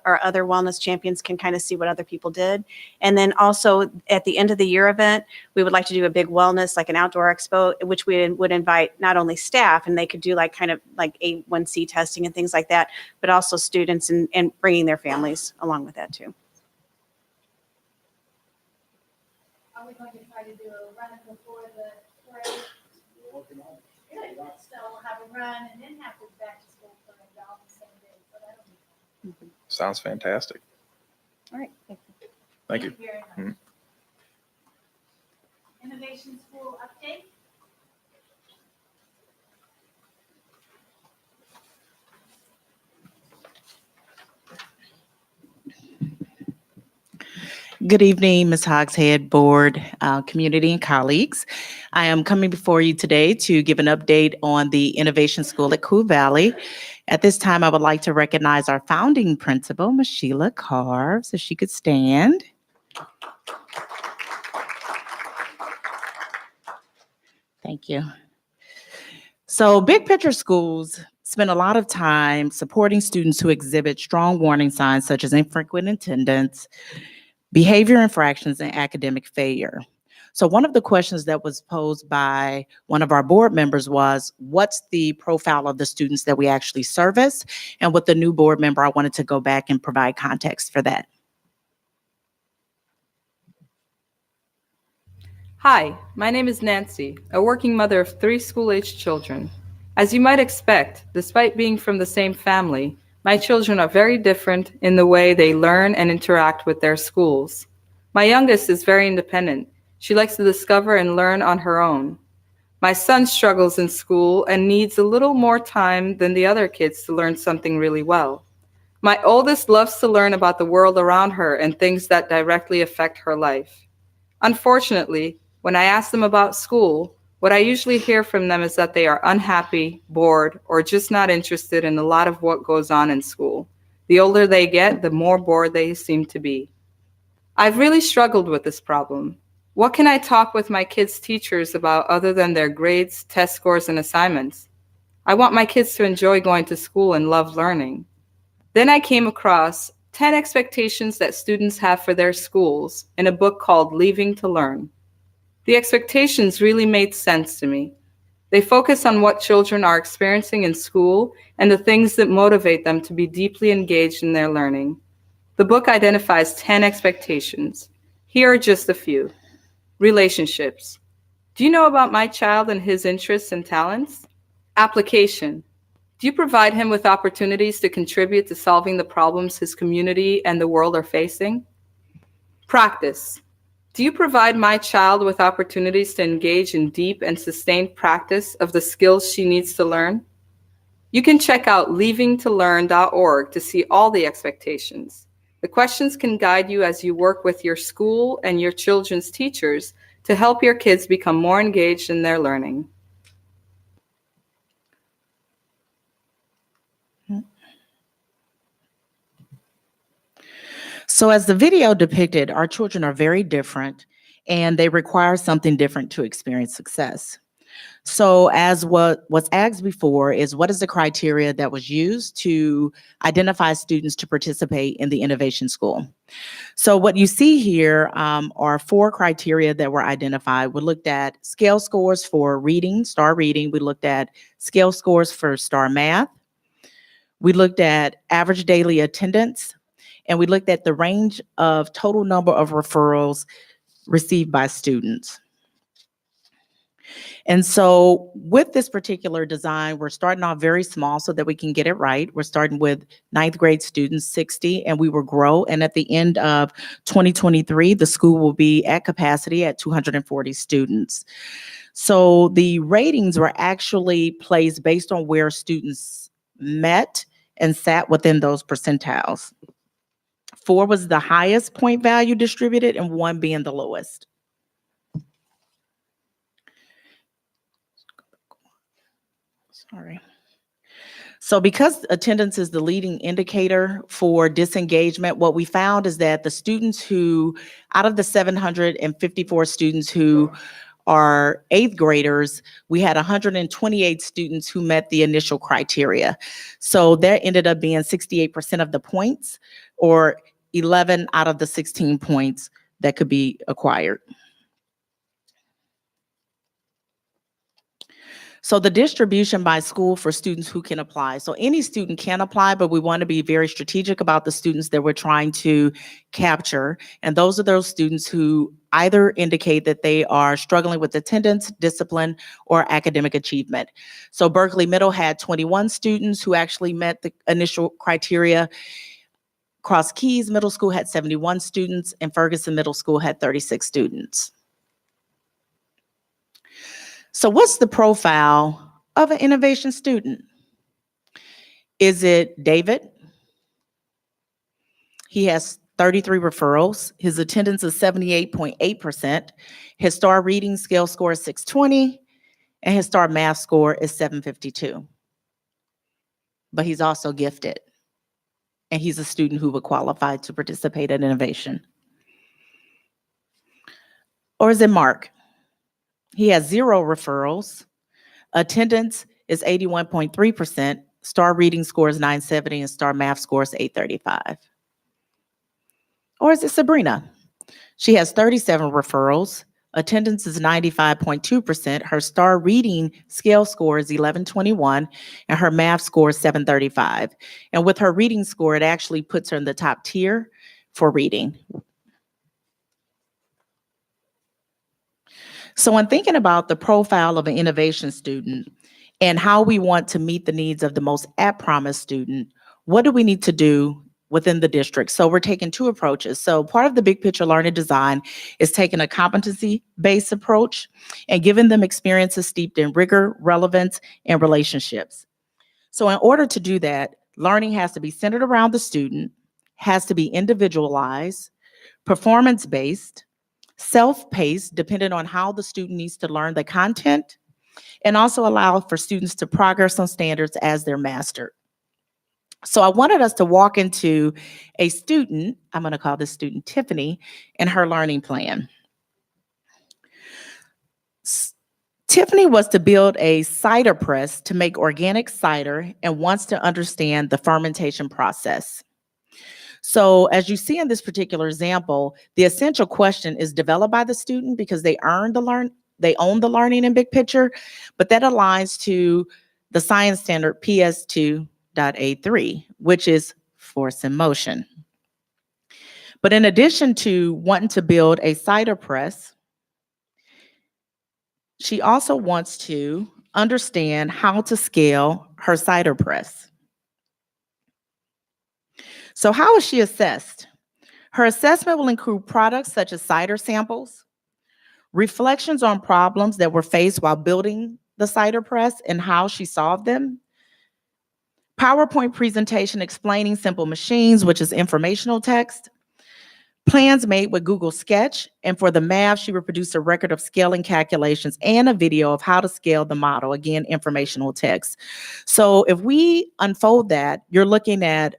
our other wellness champions can kind of see what other people did. And then also at the end of the year event, we would like to do a big wellness, like an outdoor expo, which we would invite not only staff, and they could do like kind of like A1C testing and things like that, but also students and bringing their families along with that too. Are we going to try to do a run before the parade? Good, so we'll have a run and then have the back to school parade all the same day, so that'll be. Sounds fantastic. All right. Thank you. Very much. Innovation School update. Good evening, Ms. Hogshead, board, community, and colleagues. I am coming before you today to give an update on the Innovation School at Cool Valley. At this time, I would like to recognize our founding principal, Ms. Sheila Carves, if she could stand. Thank you. So Big Picture Schools spend a lot of time supporting students who exhibit strong warning signs such as infrequent attendance, behavior infractions, and academic failure. So one of the questions that was posed by one of our board members was, what's the profile of the students that we actually service? And with the new board member, I wanted to go back and provide context for that. Hi, my name is Nancy, a working mother of 3 school-aged children. As you might expect, despite being from the same family, my children are very different in the way they learn and interact with their schools. My youngest is very independent. She likes to discover and learn on her own. My son struggles in school and needs a little more time than the other kids to learn something really well. My oldest loves to learn about the world around her and things that directly affect her life. Unfortunately, when I ask them about school, what I usually hear from them is that they are unhappy, bored, or just not interested in a lot of what goes on in school. The older they get, the more bored they seem to be. I've really struggled with this problem. What can I talk with my kids' teachers about other than their grades, test scores, and assignments? I want my kids to enjoy going to school and love learning. Then I came across 10 expectations that students have for their schools in a book called Leaving to Learn. The expectations really made sense to me. They focus on what children are experiencing in school and the things that motivate them to be deeply engaged in their learning. The book identifies 10 expectations. Here are just a few. Relationships. Do you know about my child and his interests and talents? Application. Do you provide him with opportunities to contribute to solving the problems his community and the world are facing? Practice. Do you provide my child with opportunities to engage in deep and sustained practice of the skills she needs to learn? You can check out leavingtolearn.org to see all the expectations. The questions can guide you as you work with your school and your children's teachers to help your kids become more engaged in their learning. So as the video depicted, our children are very different and they require something different to experience success. So as what was asked before is, what is the criteria that was used to identify students to participate in the Innovation School? So what you see here are 4 criteria that were identified. We looked at scale scores for reading, STAR reading. We looked at scale scores for STAR math. We looked at average daily attendance. And we looked at the range of total number of referrals received by students. And so with this particular design, we're starting off very small so that we can get it right. We're starting with 9th grade students, 60, and we will grow. And at the end of 2023, the school will be at capacity at 240 students. So the ratings were actually placed based on where students met and sat within those percentiles. 4 was the highest point value distributed and 1 being the lowest. Sorry. So because attendance is the leading indicator for disengagement, what we found is that the students who, out of the 754 students who are eighth graders, we had 128 students who met the initial criteria. So there ended up being 68% of the points, or 11 out of the 16 points that could be acquired. So the distribution by school for students who can apply. So any student can apply, but we want to be very strategic about the students that we're trying to capture. And those are those students who either indicate that they are struggling with attendance, discipline, or academic achievement. So Berkeley Middle had 21 students who actually met the initial criteria. Cross Keys Middle School had 71 students, and Ferguson Middle School had 36 students. So what's the profile of an innovation student? Is it David? He has 33 referrals. His attendance is 78.8%. His STAR reading scale score is 620, and his STAR math score is 752. But he's also gifted, and he's a student who would qualify to participate in innovation. Or is it Mark? He has 0 referrals. Attendance is 81.3%. STAR reading score is 970, and STAR math score is 835. Or is it Sabrina? She has 37 referrals. Attendance is 95.2%. Her STAR reading scale score is 1121, and her math score is 735. And with her reading score, it actually puts her in the top tier for reading. So when thinking about the profile of an innovation student and how we want to meet the needs of the most at-promise student, what do we need to do within the district? So we're taking 2 approaches. So part of the big picture learning design is taking a competency-based approach and giving them experiences steeped in rigor, relevance, and relationships. So in order to do that, learning has to be centered around the student, has to be individualized, performance-based, self-paced, depending on how the student needs to learn the content, and also allow for students to progress on standards as they're mastered. So I wanted us to walk into a student, I'm going to call this student Tiffany, and her learning plan. Tiffany was to build a cider press to make organic cider and wants to understand the fermentation process. So as you see in this particular example, the essential question is developed by the student because they own the learning in big picture, but that aligns to the science standard PS2.A3, which is force and motion. But in addition to wanting to build a cider press, she also wants to understand how to scale her cider press. So how is she assessed? Her assessment will include products such as cider samples, reflections on problems that were faced while building the cider press and how she solved them, PowerPoint presentation explaining simple machines, which is informational text, plans made with Google Sketch, and for the math, she would produce a record of scaling calculations and a video of how to scale the model, again, informational text. So if we unfold that, you're looking at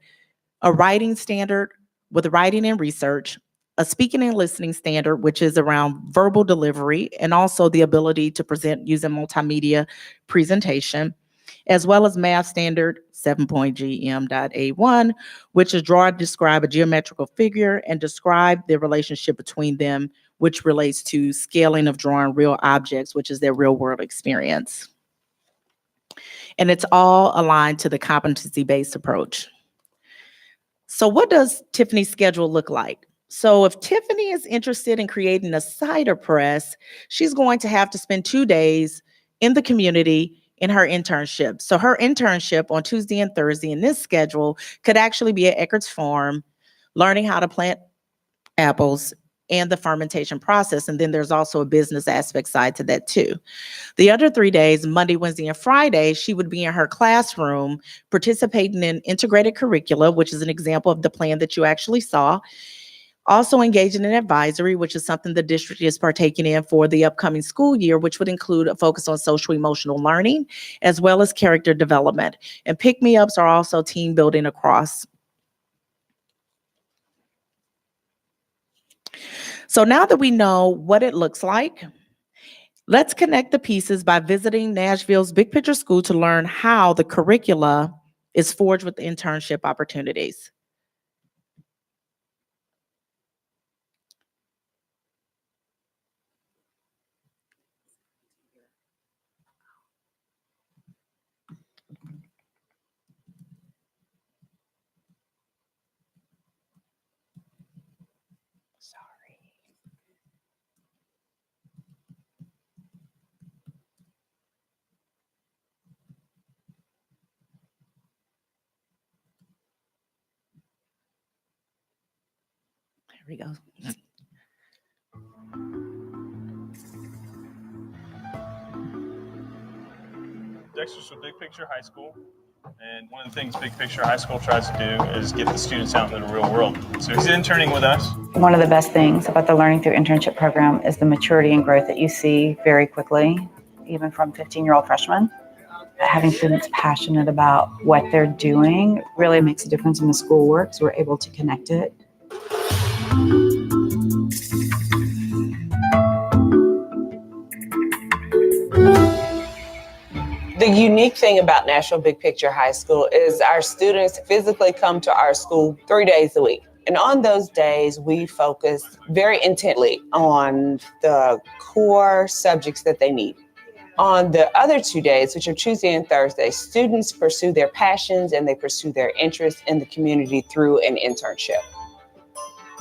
a writing standard with writing and research, a speaking and listening standard, which is around verbal delivery, and also the ability to present using multimedia presentation, as well as math standard 7.GM.A1, which is draw, describe a geometrical figure, and describe the relationship between them, which relates to scaling of drawing real objects, which is their real world experience. And it's all aligned to the competency-based approach. So what does Tiffany's schedule look like? So if Tiffany is interested in creating a cider press, she's going to have to spend 2 days in the community in her internship. So her internship on Tuesday and Thursday in this schedule could actually be at Eckert's Farm, learning how to plant apples and the fermentation process. And then there's also a business aspect side to that too. The other 3 days, Monday, Wednesday, and Friday, she would be in her classroom participating in integrated curricula, which is an example of the plan that you actually saw. Also engaging in advisory, which is something the district is partaking in for the upcoming school year, which would include a focus on social emotional learning, as well as character development. And pick-me-ups are also team building across. So now that we know what it looks like, let's connect the pieces by visiting Nashville's Big Picture School to learn how the curricula is forged with internship opportunities. There we go. Dexter's with Big Picture High School, and one of the things Big Picture High School tries to do is get the students out into the real world. So he's interning with us. One of the best things about the Learning Through Internship program is the maturity and growth that you see very quickly, even from 15-year-old freshmen. Having students passionate about what they're doing really makes a difference in the schoolwork, so we're able to connect it. The unique thing about National Big Picture High School is our students physically come to our school 3 days a week. And on those days, we focus very intently on the core subjects that they need. On the other 2 days, which are Tuesday and Thursday, students pursue their passions and they pursue their interests in the community through an internship.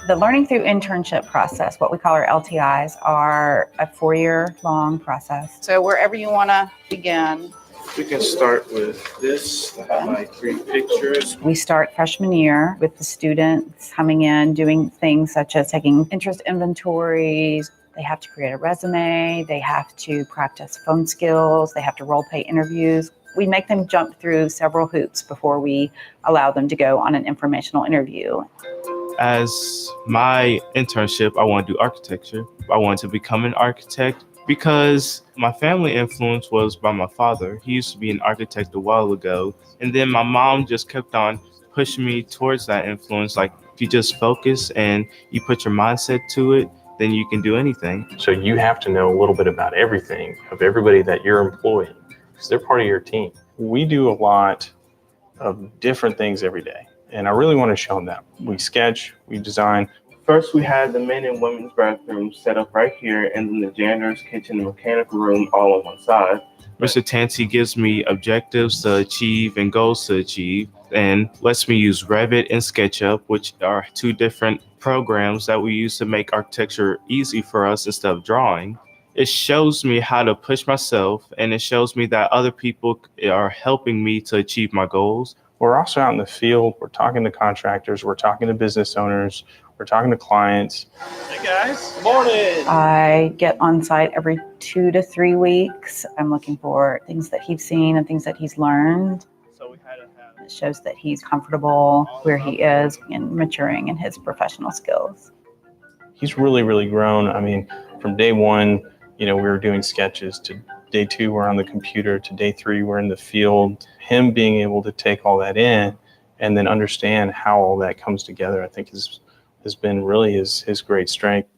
The Learning Through Internship process, what we call our LTIs, are a 4-year-long process. So wherever you want to begin. We can start with this. I have my 3 pictures. We start freshman year with the students coming in, doing things such as taking interest inventories. They have to create a resume. They have to practice phone skills. They have to role play interviews. We make them jump through several hoops before we allow them to go on an informational interview. As my internship, I want to do architecture. I wanted to become an architect because my family influence was by my father. He used to be an architect a while ago. And then my mom just kept on pushing me towards that influence. Like, if you just focus and you put your mindset to it, then you can do anything. So you have to know a little bit about everything of everybody that you're employing, because they're part of your team. We do a lot of different things every day, and I really want to show them that. We sketch, we design. First, we had the men and women's bathroom set up right here, and then the janitor's kitchen and mechanical room all on one side. Mr. Tansey gives me objectives to achieve and goals to achieve, and lets me use Revit and SketchUp, which are 2 different programs that we use to make architecture easy for us instead of drawing. It shows me how to push myself, and it shows me that other people are helping me to achieve my goals. We're also out in the field. We're talking to contractors. We're talking to business owners. We're talking to clients. Hey guys, good morning. I get on site every 2 to 3 weeks. I'm looking for things that he's seen and things that he's learned. It shows that he's comfortable where he is and maturing in his professional skills. He's really, really grown. I mean, from day 1, we were doing sketches, to day 2, we're on the computer, to day 3, we're in the field. Him being able to take all that in and then understand how all that comes together, I think has been really his great strength.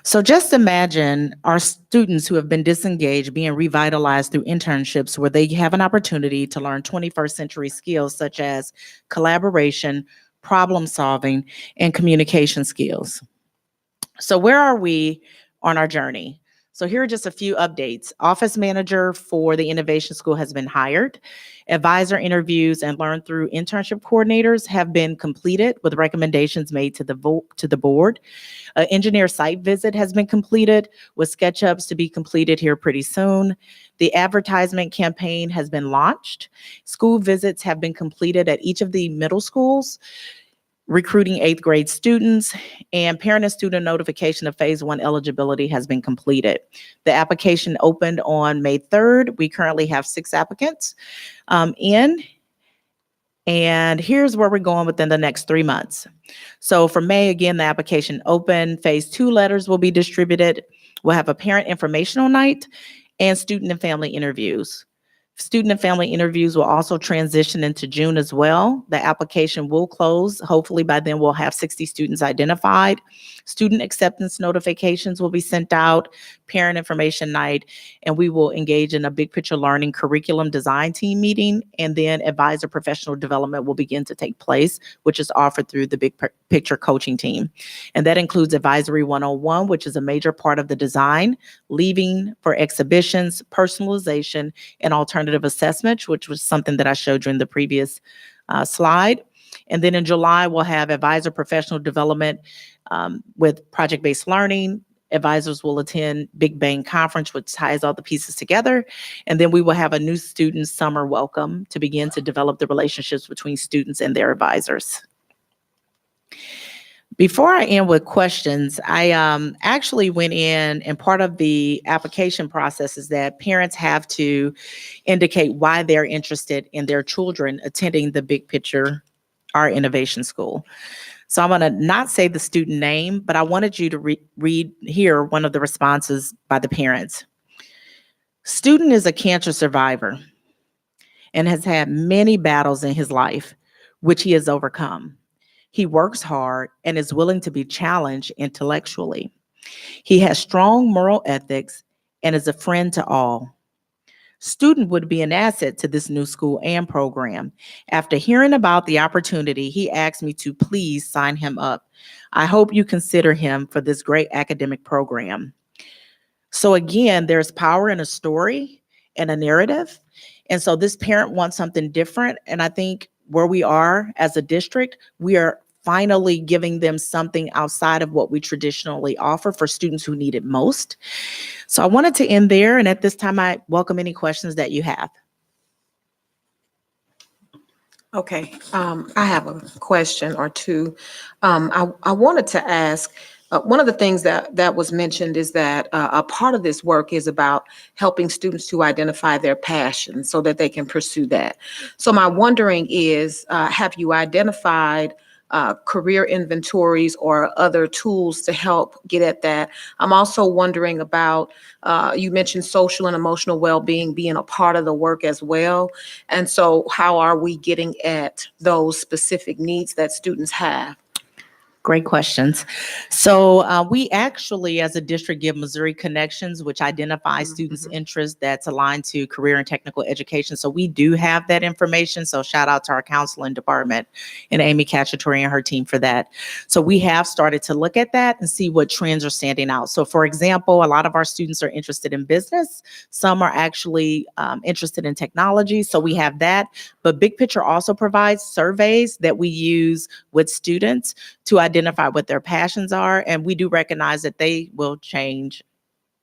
So just imagine our students who have been disengaged being revitalized through internships where they have an opportunity to learn 21st century skills such as collaboration, problem solving, and communication skills. So where are we on our journey? So here are just a few updates. Office manager for the Innovation School has been hired. Advisor interviews and learn through internship coordinators have been completed with recommendations made to the board. Engineer site visit has been completed with SketchUps to be completed here pretty soon. The advertisement campaign has been launched. School visits have been completed at each of the middle schools, recruiting 8th grade students, and parent and student notification of phase 1 eligibility has been completed. The application opened on May 3rd. We currently have 6 applicants in, And here's where we're going within the next 3 months. So for May, again, the application open. Phase 2 letters will be distributed. We'll have a parent informational night and student and family interviews. Student and family interviews will also transition into June as well. The application will close. Hopefully by then we'll have 60 students identified. Student acceptance notifications will be sent out, parent information night, and we will engage in a big picture learning curriculum design team meeting, and then advisor professional development will begin to take place, which is offered through the big picture coaching team. And that includes advisory 101, which is a major part of the design, leaving for exhibitions, personalization, and alternative assessment, which was something that I showed you in the previous slide. And then in July, we'll have advisor professional development with project-based learning. Advisors will attend Big Bang Conference, which ties all the pieces together. And then we will have a new student summer welcome to begin to develop the relationships between students and their advisors. Before I end with questions, I actually went in, and part of the application process is that parents have to indicate why they're interested in their children attending the Big Picture Art Innovation School. So I'm going to not say the student name, but I wanted you to hear one of the responses by the parents. Student is a cancer survivor and has had many battles in his life, which he has overcome. He works hard and is willing to be challenged intellectually. He has strong moral ethics and is a friend to all. Student would be an asset to this new school and program. After hearing about the opportunity, he asked me to please sign him up. I hope you consider him for this great academic program. So again, there's power in a story and a narrative. And so this parent wants something different. And I think where we are as a district, we are finally giving them something outside of what we traditionally offer for students who need it most. So I wanted to end there. And at this time, I welcome any questions that you have. Okay, I have a question or two. I wanted to ask, one of the things that was mentioned is that a part of this work is about helping students to identify their passion so that they can pursue that. So my wondering is, have you identified career inventories or other tools to help get at that? I'm also wondering about, you mentioned social and emotional well-being being a part of the work as well. And so how are we getting at those specific needs that students have? Great questions. So we actually, as a district, give Missouri Connections, which identifies students' interests that's aligned to career and technical education. So we do have that information. So shout out to our counseling department and Amy Cacciatore and her team for that. So we have started to look at that and see what trends are standing out. So for example, a lot of our students are interested in business. Some are actually interested in technology. So we have that. But Big Picture also provides surveys that we use with students to identify what their passions are. And we do recognize that they will change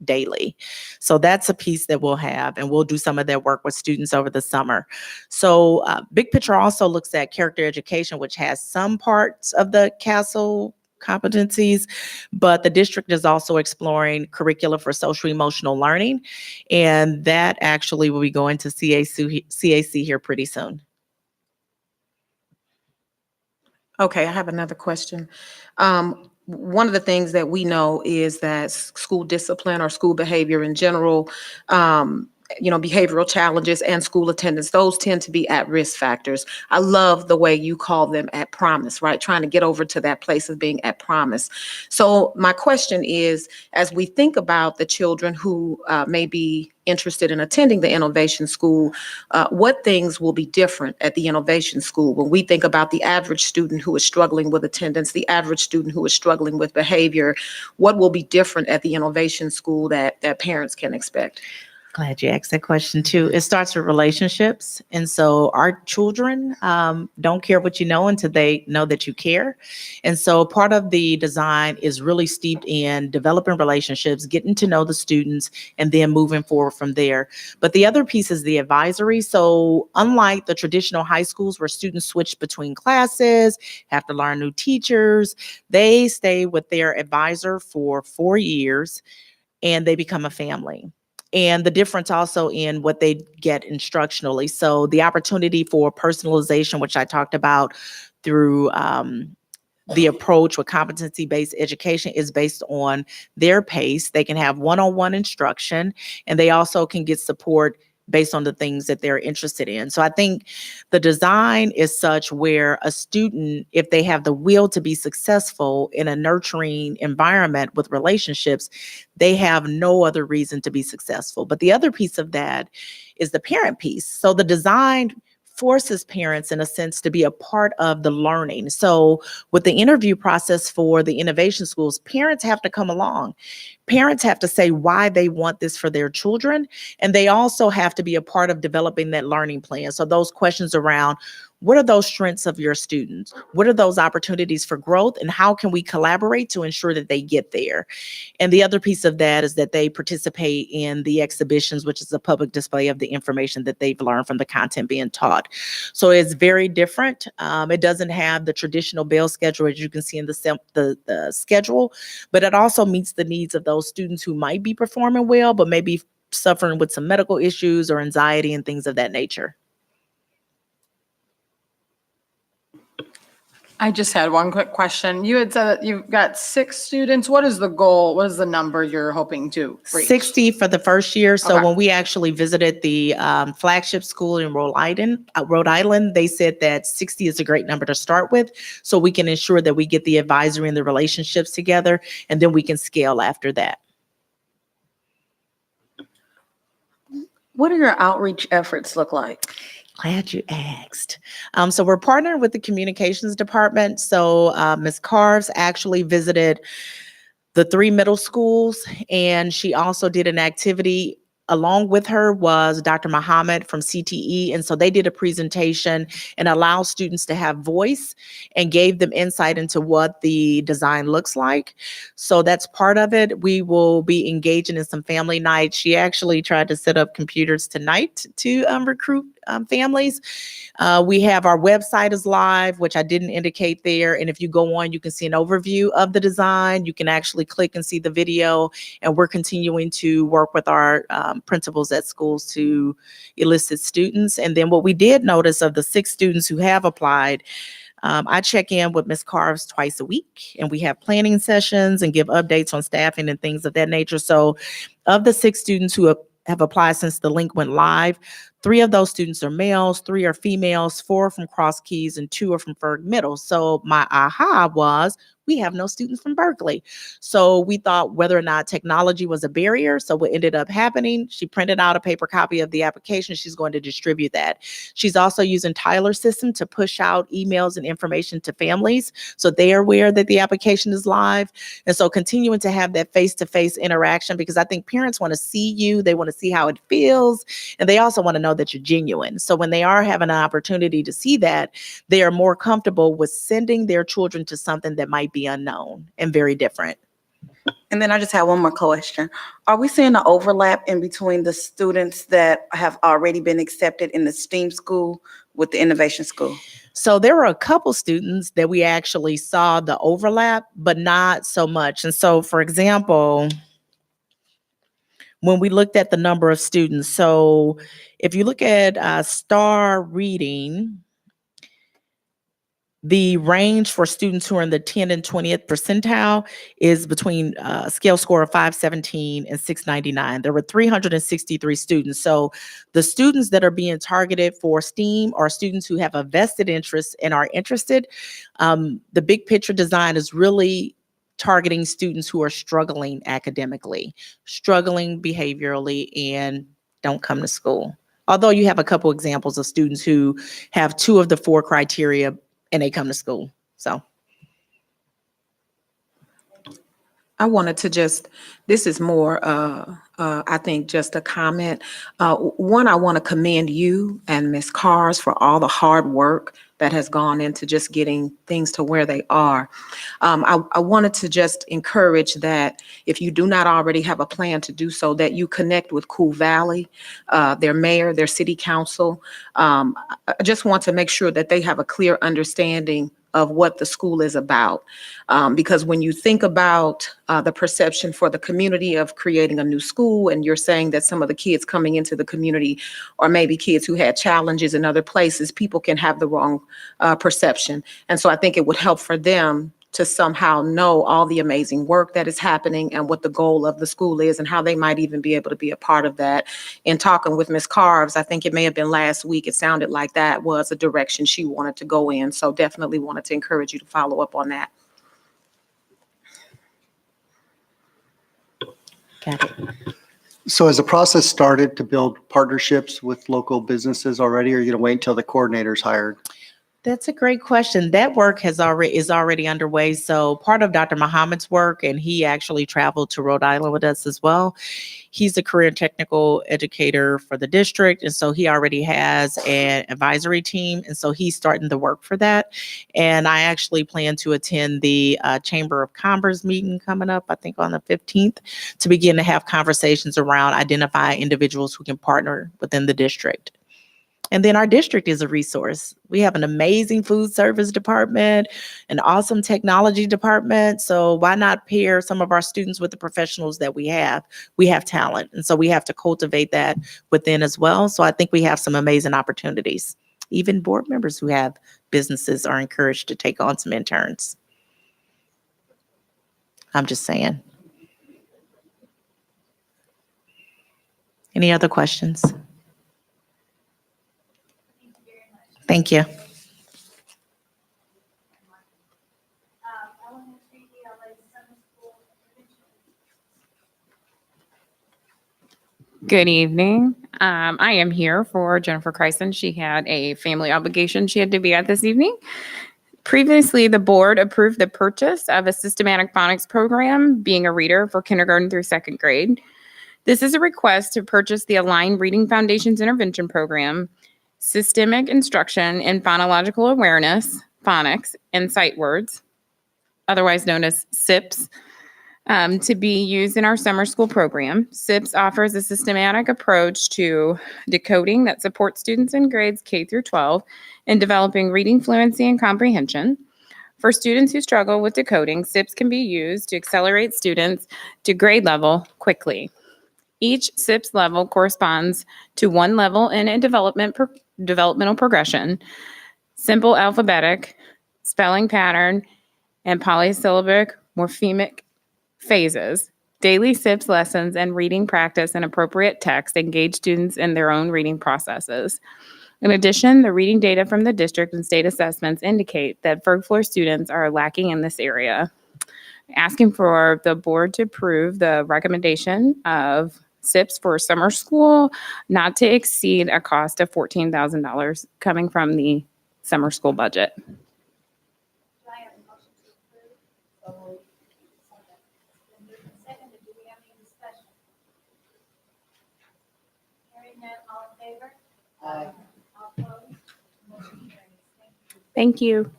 daily. So that's a piece that we'll have, and we'll do some of that work with students over the summer. So Big Picture also looks at character education, which has some parts of the CASEL competencies, but the district is also exploring curricula for social emotional learning. And that actually will be going to CAC here pretty soon. Okay, I have another question. One of the things that we know is that school discipline or school behavior in general, behavioral challenges and school attendance, those tend to be at-risk factors. I love the way you call them at promise, right? Trying to get over to that place of being at promise. So my question is, as we think about the children who may be interested in attending the innovation school, what things will be different at the innovation school when we think about the average student who is struggling with attendance, the average student who is struggling with behavior? What will be different at the innovation school that parents can expect? Glad you asked that question too. It starts with relationships. And so our children don't care what you know until they know that you care. And so part of the design is really steeped in developing relationships, getting to know the students, and then moving forward from there. But the other piece is the advisory. So unlike the traditional high schools where students switch between classes, have to learn new teachers, they stay with their advisor for 4 years and they become a family. and the difference also in what they get instructionally. So the opportunity for personalization, which I talked about through the approach with competency-based education, is based on their pace. They can have one-on-one instruction, and they also can get support based on the things that they're interested in. So I think the design is such where a student, if they have the will to be successful in a nurturing environment with relationships, they have no other reason to be successful. But the other piece of that is the parent piece. So the design forces parents, in a sense, to be a part of the learning. So with the interview process for the innovation schools, parents have to come along. Parents have to say why they want this for their children, and they also have to be a part of developing that learning plan. So those questions around, what are those strengths of your students? What are those opportunities for growth? And how can we collaborate to ensure that they get there? And the other piece of that is that they participate in the exhibitions, which is a public display of the information that they've learned from the content being taught. So it's very different. It doesn't have the traditional bell schedule, as you can see in the schedule, but it also meets the needs of those students who might be performing well, but maybe suffering with some medical issues or anxiety and things of that nature. I just had one quick question. You had said that you've got 6 students. What is the goal? What is the number you're hoping to reach? 60 for the first year. So Okay. when we actually visited the flagship school in Rhode Island, they said that 60 is a great number to start with, so we can ensure that we get the advisory and the relationships together, and then we can scale after that. What do your outreach efforts look like? Glad you asked. So we're partnering with the communications department. So Ms. Carves actually visited the 3 middle schools, and she also did an activity. Along with her was Dr. Muhammad from CTE. And so they did a presentation and allowed students to have voice and gave them insight into what the design looks like. So that's part of it. We will be engaging in some family nights. She actually tried to set up computers tonight to recruit families. We have our website is live, which I didn't indicate there. And if you go on, you can see an overview of the design. You can actually click and see the video. And we're continuing to work with our principals at schools to elicit students. And then what we did notice of the 6 students who have applied, I check in with Ms. Carves twice a week, and we have planning sessions and give updates on staffing and things of that nature. So of the 6 students who have applied since the link went live, 3 of those students are males, 3 are females, 4 from Cross Keys, and 2 are from Ferg Middle. So my aha was, we have no students from Berkeley. So we thought whether or not technology was a barrier. So what ended up happening, she printed out a paper copy of the application. She's going to distribute that. She's also using Tyler's system to push out emails and information to families, so they are aware that the application is live. And so continuing to have that face-to-face interaction, because I think parents want to see you, they want to see how it feels, and they also want to know that you're genuine. So when they are having an opportunity to see that, they are more comfortable with sending their children to something that might be unknown and very different. And then I just have one more question. Are we seeing an overlap in between the students that have already been accepted in the STEAM school with the innovation school? So there were a couple students that we actually saw the overlap, but not so much. And so, for example, when we looked at the number of students, so if you look at STAR reading, the range for students who are in the 10 and 20th percentile is between a scale score of 517 and 699. There were 363 students. So the students that are being targeted for STEAM are students who have a vested interest and are interested. The big picture design is really targeting students who are struggling academically, struggling behaviorally, and don't come to school. Although you have a couple examples of students who have 2 of the 4 criteria and they come to school. So I wanted to just, this is more, I think, just a comment. One, I want to commend you and Ms. Carrs for all the hard work that has gone into just getting things to where they are. I wanted to just encourage that if you do not already have a plan to do so, that you connect with Cool Valley, their mayor, their city council. I just want to make sure that they have a clear understanding of what the school is about. Because when you think about the perception for the community of creating a new school, and you're saying that some of the kids coming into the community or maybe kids who had challenges in other places, people can have the wrong perception. And so I think it would help for them to somehow know all the amazing work that is happening and what the goal of the school is and how they might even be able to be a part of that. In talking with Ms. Carves, I think it may have been last week, it sounded like that was a direction she wanted to go in. So definitely wanted to encourage you to follow up on that. Got it. So has the process started to build partnerships with local businesses already, or are you going to wait until the coordinator's hired? That's a great question. That work is already underway. So part of Dr. Muhammad's work, and he actually traveled to Rhode Island with us as well. He's a career technical educator for the district. And so he already has an advisory team. And so he's starting the work for that. And I actually plan to attend the Chamber of Commerce meeting coming up, I think on the 15th, to begin to have conversations around identify individuals who can partner within the district. And then our district is a resource. We have an amazing food service department, an awesome technology department. So why not pair some of our students with the professionals that we have? We have talent. And so we have to cultivate that within as well. So I think we have some amazing opportunities. Even board members who have businesses are encouraged to take on some interns. I'm just saying. Any other questions? Thank you. Good evening. I am here for Jennifer Kryson. She had a family obligation she had to be at this evening. Previously, the board approved the purchase of a systematic phonics program, being a reader for kindergarten through second grade. This is a request to purchase the Aligned Reading Foundations Intervention Program, Systemic Instruction in Phonological Awareness, Phonics, and Sight Words, otherwise known as SIPS, to be used in our summer school program. SIPS offers a systematic approach to decoding that supports students in grades K through 12 in developing reading fluency and comprehension. For students who struggle with decoding, SIPS can be used to accelerate students to grade level quickly. Each SIPS level corresponds to one level in a developmental progression, simple alphabetic, spelling pattern, and polysyllabic morphemic phases. Daily SIPS lessons and reading practice and appropriate text engage students in their own reading processes. In addition, the reading data from the district and state assessments indicate that third floor students are lacking in this area. Asking for the board to approve the recommendation of SIPS for summer school, not to exceed a cost of $14,000 coming from the summer school budget. Thank you.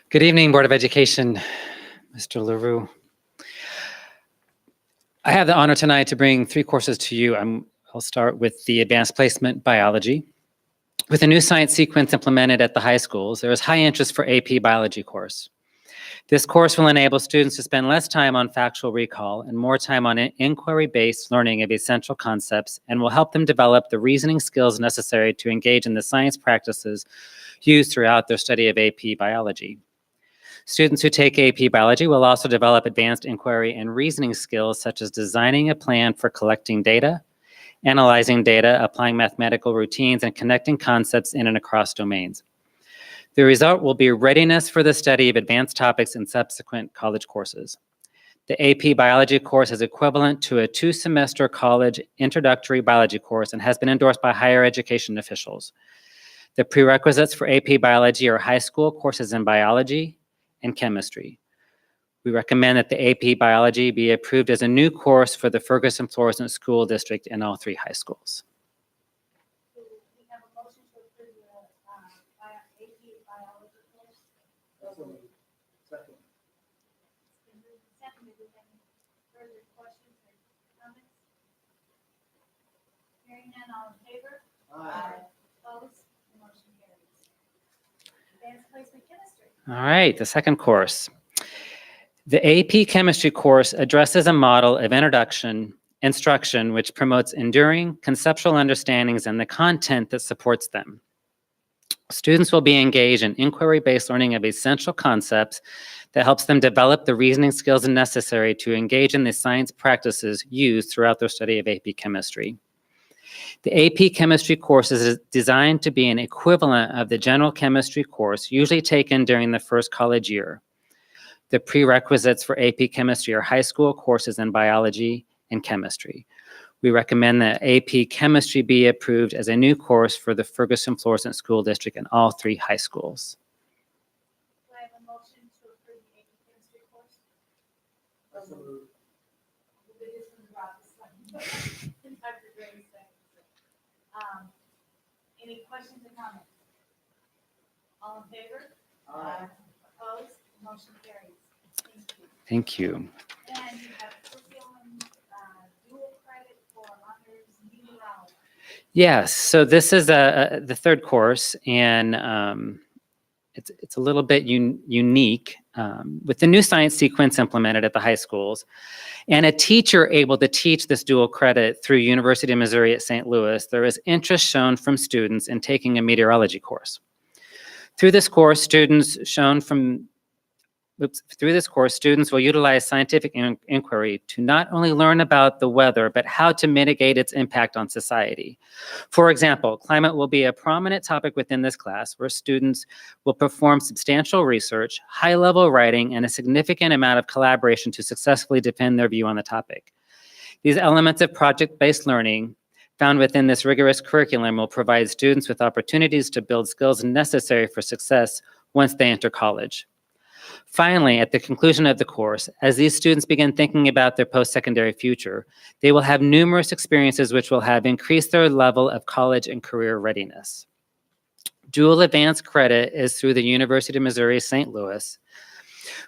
Good evening, Board of Education, Mr. LaRue. I have the honor tonight to bring 3 courses to you. I'll start with the Advanced Placement Biology. With a new science sequence implemented at the high schools, there is high interest for AP Biology course. This course will enable students to spend less time on factual recall and more time on inquiry-based learning of essential concepts, and will help them develop the reasoning skills necessary to engage in the science practices used throughout their study of AP Biology. Students who take AP Biology will also develop advanced inquiry and reasoning skills such as designing a plan for collecting data, analyzing data, applying mathematical routines, and connecting concepts in and across domains. The result will be readiness for the study of advanced topics in subsequent college courses. The AP Biology course is equivalent to a 2-semester college introductory biology course and has been endorsed by higher education officials. The prerequisites for AP Biology are high school courses in biology and chemistry. We recommend that the AP Biology be approved as a new course for the Ferguson-Florissant School District in all 3 high schools. Hearing none, all in favor? Aye. Opposed? The motion carries. Advanced placement chemistry. All right, the second course. The AP Chemistry course addresses a model of instruction which promotes enduring conceptual understandings and the content that supports them. Students will be engaged in inquiry-based learning of essential concepts that helps them develop the reasoning skills necessary to engage in the science practices used throughout their study of AP Chemistry. The AP Chemistry course is designed to be an equivalent of the general chemistry course usually taken during the first college year. The prerequisites for AP Chemistry are high school courses in biology and chemistry. We recommend that AP Chemistry be approved as a new course for the Ferguson-Florissant School District in all 3 high schools. Do I have a motion to approve the AP Chemistry course? Any questions or comments? All in favor? Aye. Opposed? Motion carries. Thank you. Thank you. And you have curriculum, dual credit for honors meteorology. Yes, so this is the third course, and it's a little bit unique with the new science sequence implemented at the high schools, and a teacher able to teach this dual credit through University of Missouri at St. Louis. There is interest shown from students in taking a meteorology course. Through this course, students will utilize scientific inquiry to not only learn about the weather, but how to mitigate its impact on society. For example, climate will be a prominent topic within this class where students will perform substantial research, high-level writing, and a significant amount of collaboration to successfully defend their view on the topic. These elements of project-based learning found within this rigorous curriculum will provide students with opportunities to build skills necessary for success once they enter college. Finally, at the conclusion of the course, as these students begin thinking about their post-secondary future, they will have numerous experiences which will have increased their level of college and career readiness. Dual advanced credit is through the University of Missouri St. Louis,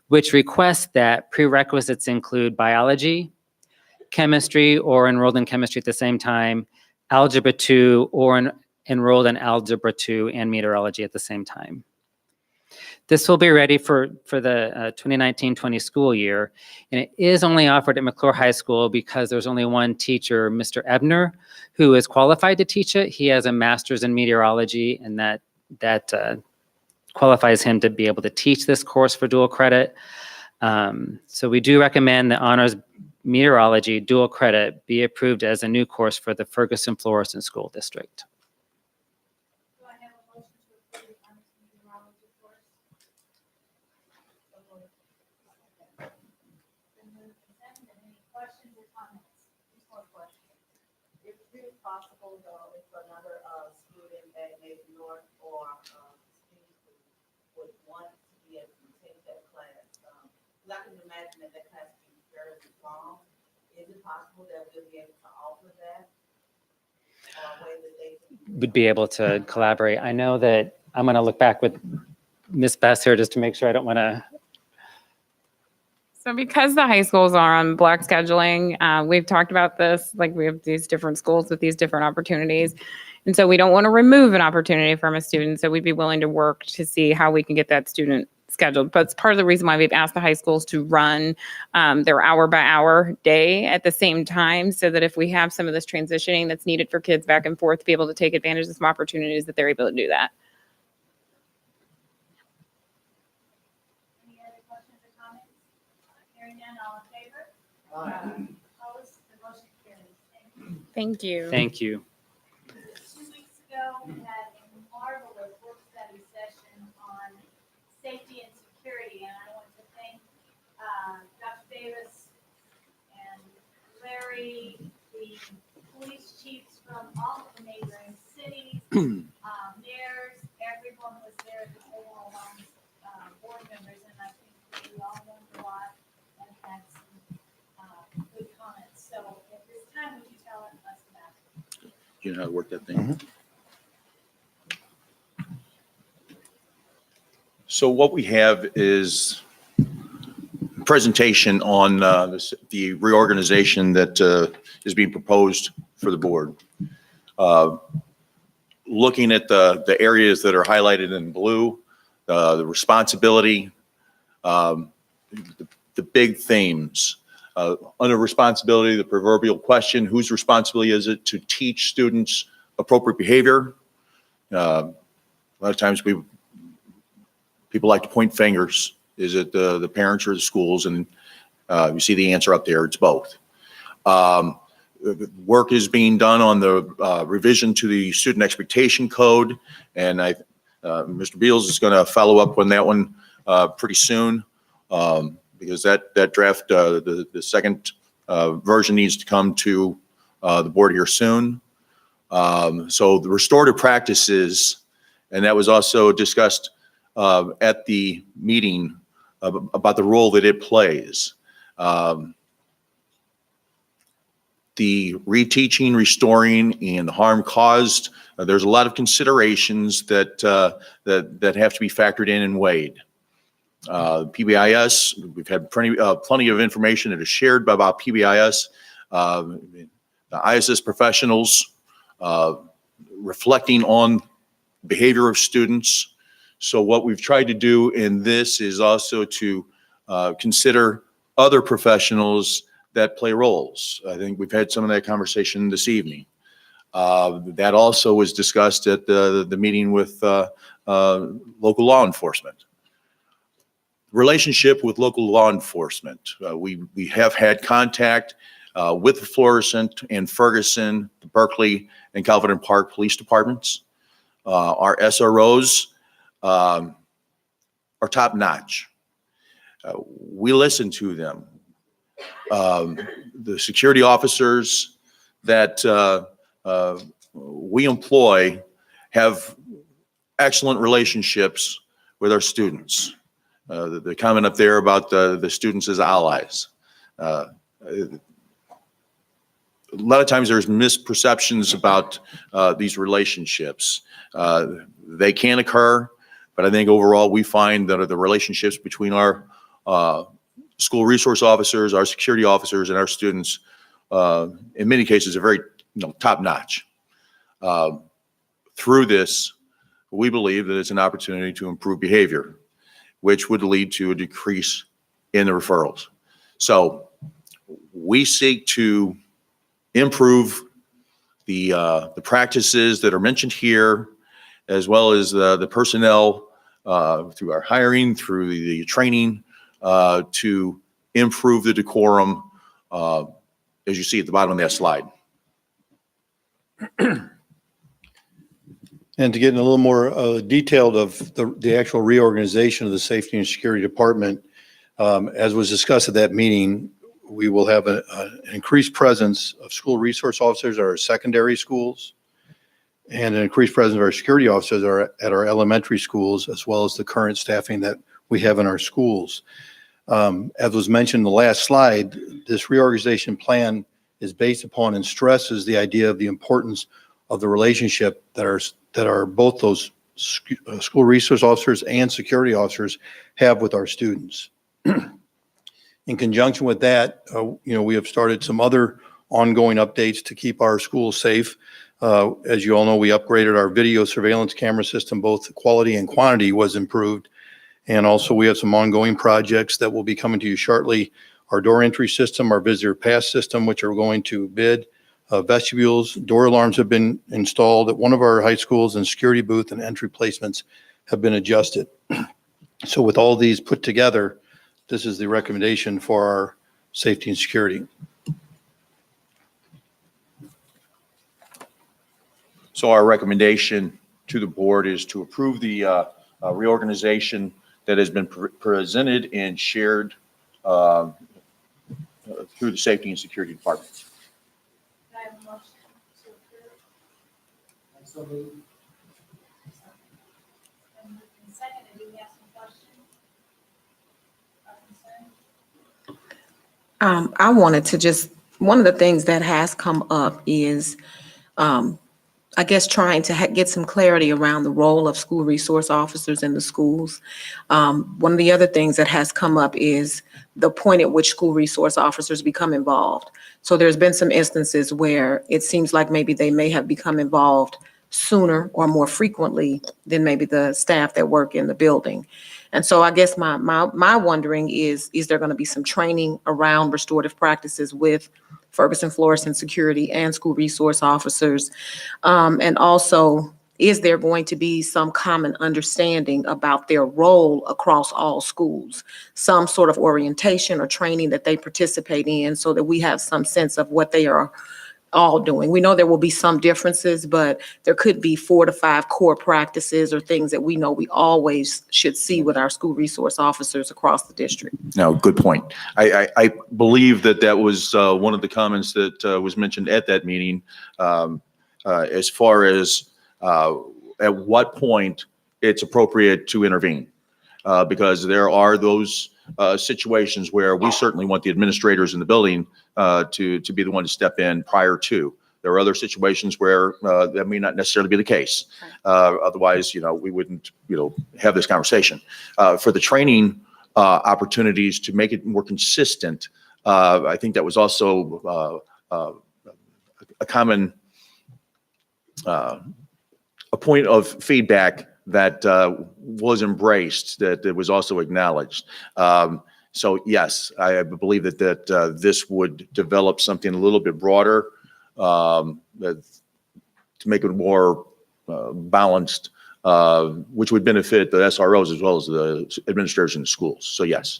which requests that prerequisites include biology, chemistry, or enrolled in chemistry at the same time, algebra 2, or enrolled in algebra 2 and meteorology at the same time. This will be ready for the 2019-20 school year, and it is only offered at McClure High School because there's only one teacher, Mr. Ebner, who is qualified to teach it. He has a master's in meteorology, and that qualifies him to be able to teach this course for dual credit. So we do recommend that honors meteorology dual credit be approved as a new course for the Ferguson-Florissant School District. Do I have a motion to approve the honors meteorology course? Any questions or comments? Just one question. If it's possible, though, if another student that maybe north or would want to be able to take that class, I can imagine that class being fairly long. Is it possible that we'll be able to offer that? Or a way that they Would be able to collaborate. I know that I'm going to look back with Ms. Bess here just to make sure I don't want to. So because the high schools are on block scheduling, we've talked about this, like we have these different schools with these different opportunities. And so we don't want to remove an opportunity from a student. So we'd be willing to work to see how we can get that student scheduled. But it's part of the reason why we've asked the high schools to run their hour-by-hour day at the same time, so that if we have some of this transitioning that's needed for kids back and forth to be able to take advantage of some opportunities, that they're able to do that. Any other questions or comments? Hearing none, all in favor? Aye. Opposed? The motion carries. Thank you. Thank you. Thank you. 2 weeks ago, we had a marvelous work study session on safety and security, and I want to thank Dr. Davis and Larry, the police chiefs from all of the neighboring cities, mayors, everyone was there at the table along board members, and I think we all learned a lot and had some good comments. So at this time, would you tell us about it? You know how to work that thing? So what we have is a presentation on the reorganization that is being proposed for the board. Looking at the areas that are highlighted in blue, the responsibility, the big themes. Under responsibility, the proverbial question, whose responsibility is it to teach students appropriate behavior? A lot of times people like to point fingers. Is it the parents or the schools? And you see the answer up there, it's both. Work is being done on the revision to the student expectation code, and Mr. Beals is going to follow up on that one pretty soon, because that draft, the second version needs to come to the board here soon. So the restorative practices, and that was also discussed at the meeting about the role that it plays. The reteaching, restoring, and the harm caused, there's a lot of considerations that have to be factored in and weighed. PBIS, we've had plenty of information that is shared about PBIS. The ISS professionals reflecting on behavior of students. So what we've tried to do in this is also to consider other professionals that play roles. I think we've had some of that conversation this evening. That also was discussed at the meeting with local law enforcement. Relationship with local law enforcement. We have had contact with the Florissant and Ferguson, the Berkeley, and Calvert and Park police departments. Our SROs are top notch. We listen to them. The security officers that we employ have excellent relationships with our students. The comment up there about the students as allies. A lot of times there's misperceptions about these relationships. They can occur, but I think overall we find that the relationships between our school resource officers, our security officers, and our students, in many cases, are very top notch. Through this, we believe that it's an opportunity to improve behavior, which would lead to a decrease in the referrals. So we seek to improve the practices that are mentioned here, as well as the personnel through our hiring, through the training, to improve the decorum, as you see at the bottom of that slide. And to get in a little more detailed of the actual reorganization of the Safety and Security Department, as was discussed at that meeting, we will have an increased presence of school resource officers at our secondary schools and an increased presence of our security officers at our elementary schools, as well as the current staffing that we have in our schools. As was mentioned in the last slide, this reorganization plan is based upon and stresses the idea of the importance of the relationship that are both those school resource officers and security officers have with our students. In conjunction with that, we have started some other ongoing updates to keep our schools safe. As you all know, we upgraded our video surveillance camera system. Both the quality and quantity was improved. And also we have some ongoing projects that will be coming to you shortly. Our door entry system, our visitor pass system, which are going to bid. Vestibules, door alarms have been installed at one of our high schools, and security booth and entry placements have been adjusted. So with all these put together, this is the recommendation for our safety and security. So our recommendation to the board is to approve the reorganization that has been presented and shared through the Safety and Security Department. Can I have a motion to approve? And second, do we have some questions or concerns? I wanted to just, one of the things that has come up is I guess trying to get some clarity around the role of school resource officers in the schools. One of the other things that has come up is the point at which school resource officers become involved. So there's been some instances where it seems like maybe they may have become involved sooner or more frequently than maybe the staff that work in the building. And so I guess my wondering is there going to be some training around restorative practices with Ferguson Florissant Security and school resource officers? And also, is there going to be some common understanding about their role across all schools? Some sort of orientation or training that they participate in so that we have some sense of what they are all doing. We know there will be some differences, but there could be 4 to 5 core practices or things that we know we always should see with our school resource officers across the district. No, good point. I believe that was one of the comments that was mentioned at that meeting, as far as at what point it's appropriate to intervene. Because there are those situations where we certainly want the administrators in the building to be the one to step in prior to. There are other situations where that may not necessarily be the case. Otherwise, we wouldn't, have this conversation. For the training opportunities to make it more consistent, I think that was also a common a point of feedback that was embraced, that it was also acknowledged. So yes, I believe that this would develop something a little bit broader to make it more balanced, which would benefit the SROs as well as the administrators in the schools. So yes.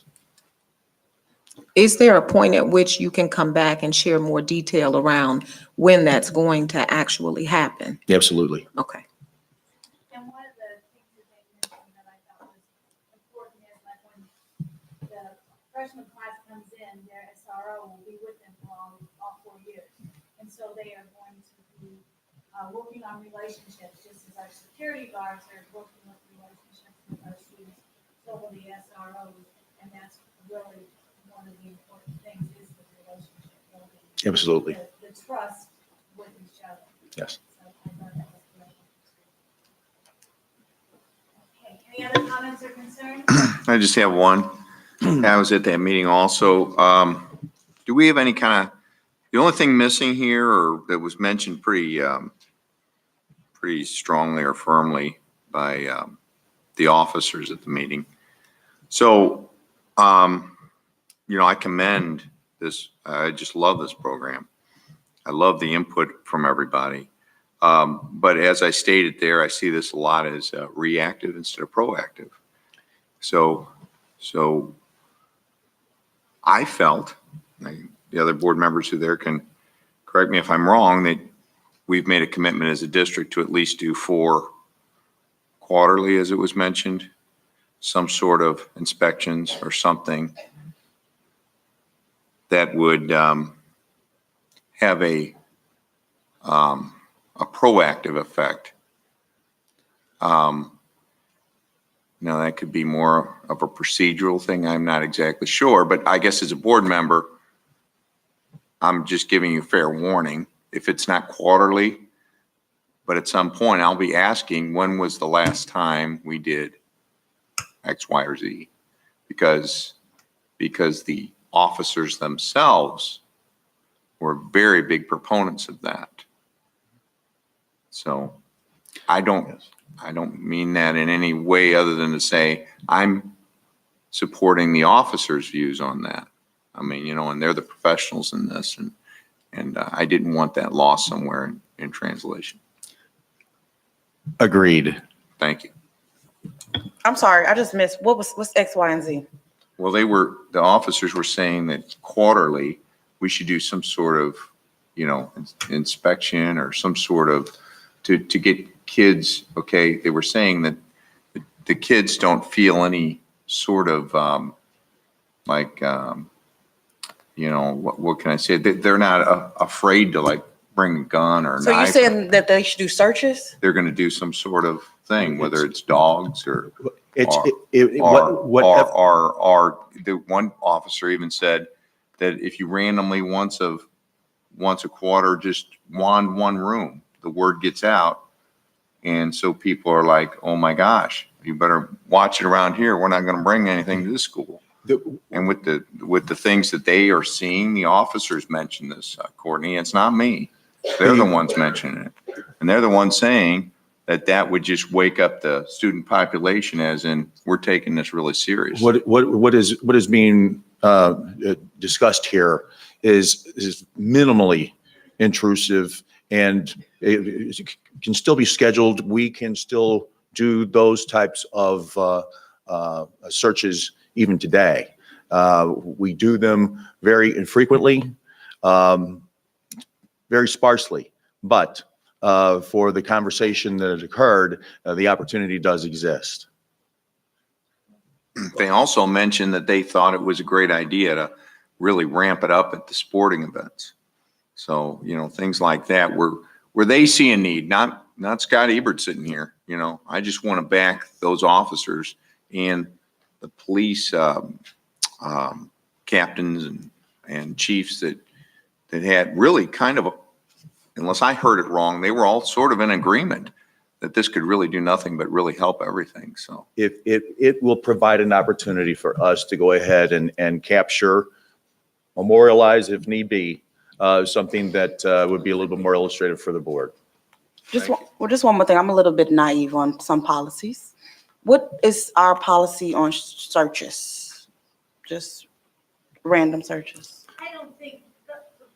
Is there a point at which you can come back and share more detail around when that's going to actually happen? Absolutely. Okay. And one of the things that they mentioned that I thought was important is like when the freshman class comes in, their SRO will be with them for all 4 years. And so they are going to be working on relationships, just as our security guards are working with relationships with our students, so will the SROs. And that's really one of the important things is the relationship building. Absolutely. The trust with each other. Yes. So I thought that was great. Okay, any other comments or concerns? I just have one. I was at that meeting also. Do we have any kind of, the only thing missing here or that was mentioned pretty strongly or firmly by the officers at the meeting. So, I commend this. I just love this program. I love the input from everybody. But as I stated there, I see this a lot as reactive instead of proactive. So I felt, the other board members who there can correct me if I'm wrong, that we've made a commitment as a district to at least do 4 quarterly, as it was mentioned, some sort of inspections or something that would have a proactive effect. Now that could be more of a procedural thing. I'm not exactly sure, but I guess as a board member, I'm just giving you fair warning. If it's not quarterly, but at some point I'll be asking, when was the last time we did X, Y, or Z? Because the officers themselves were very big proponents of that. So I don't mean that in any way other than to say I'm supporting the officers' views on that. I mean, and they're the professionals in this, and I didn't want that lost somewhere in translation. Agreed. Thank you. I'm sorry, I just missed, what's X, Y, and Z? Well, the officers were saying that quarterly, we should do some sort of, inspection or some sort of, to get kids, okay, they were saying that the kids don't feel any sort of, what can I say? They're not afraid to bring a gun or a So you're knife. saying that they should do searches? They're going to do some sort of thing, whether it's dogs or the one officer even said that if you randomly once a quarter just wand one room, the word gets out. And so people are like, oh my gosh, you better watch it around here. We're not going to bring anything to this school. And with the things that they are seeing, the officers mention this, Courtney, it's not me. They're the ones mentioning it. And they're the ones saying that would just wake up the student population, as in, we're taking this really serious. What is being discussed here is minimally intrusive, and it can still be scheduled. We can still do those types of searches even today. We do them very infrequently, very sparsely, but for the conversation that has occurred, the opportunity does exist. They also mentioned that they thought it was a great idea to really ramp it up at the sporting events. So, you know, things like that where they see a need, not Scott Ebert sitting here. You know, I just want to back those officers and the police captains and chiefs that had really kind of, unless I heard it wrong, they were all sort of in agreement that this could really do nothing but really help everything. So It will provide an opportunity for us to go ahead and capture, memorialize if need be, something that would be a little bit more illustrative for the board. Just one more thing. I'm a little bit naive on some policies. What is our policy on searches? Just random searches. I don't think,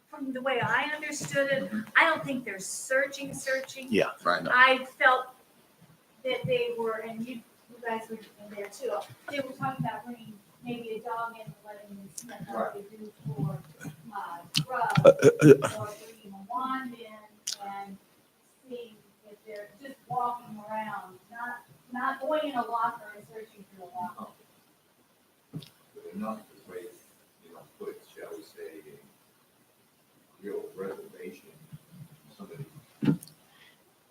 from the way I understood it, I don't think they're searching. Yeah, right. I felt that they were, and you guys were in there too, they were talking about bringing maybe a dog in and letting them sniff like they do for drugs, or bringing a wand in and seeing if they're just walking around, not going in a locker and searching through a locker. Enough to raise, put, shall we say, a real reservation. Somebody.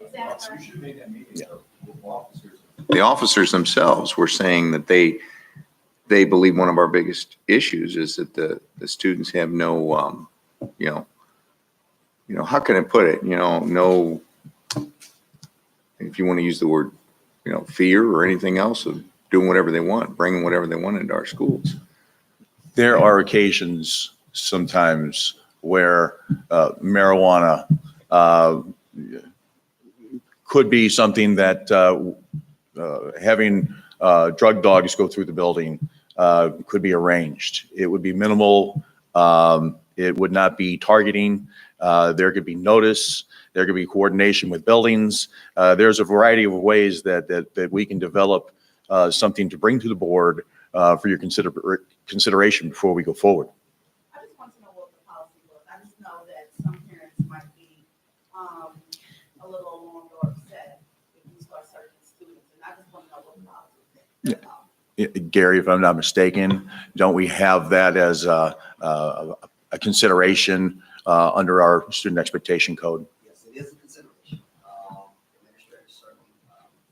Is that You should make that meeting with officers. the officers themselves were saying that they believe one of our biggest issues is that the students have no, how can I put it? No, if you want to use the word, fear or anything else of doing whatever they want, bringing whatever they want into our schools. There are occasions sometimes where marijuana could be something that having drug dogs go through the building could be arranged. It would be minimal. It would not be targeting. There could be notice. There could be coordination with buildings. There's a variety of ways that we can develop something to bring to the board for your consideration before we go forward. I just want to know what the policy was. I just know that some parents might be a little alarmed or upset if you start searching students, and I just want to know what the policy is. Gary, if I'm not mistaken, don't we have that as a consideration under our student expectation code? Yes, it is a consideration. Administrators certainly,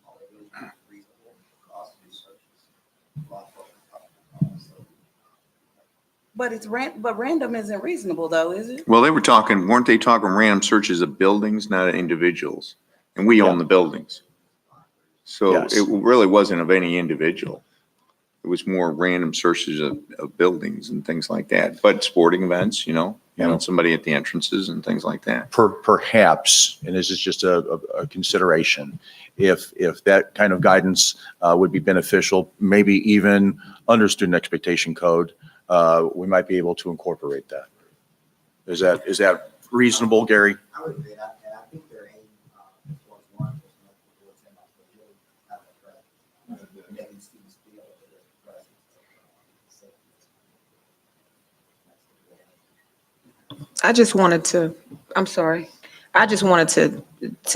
all they do is reasonable cost to do searches. But random isn't reasonable though, is it? Well, weren't they talking random searches of buildings, not of individuals? And we own the buildings. So Yes. it really wasn't of any individual. It was more random searches of buildings and things like that. But sporting events, somebody at the entrances and things like that. Perhaps, and this is just a consideration, if that kind of guidance would be beneficial, maybe even under student expectation code, we might be able to incorporate that. Is that reasonable, Gary? I would agree, and I think their aim was one, was to make the board say, like, really have a presence, making students feel that there's a presence of safety. I just wanted to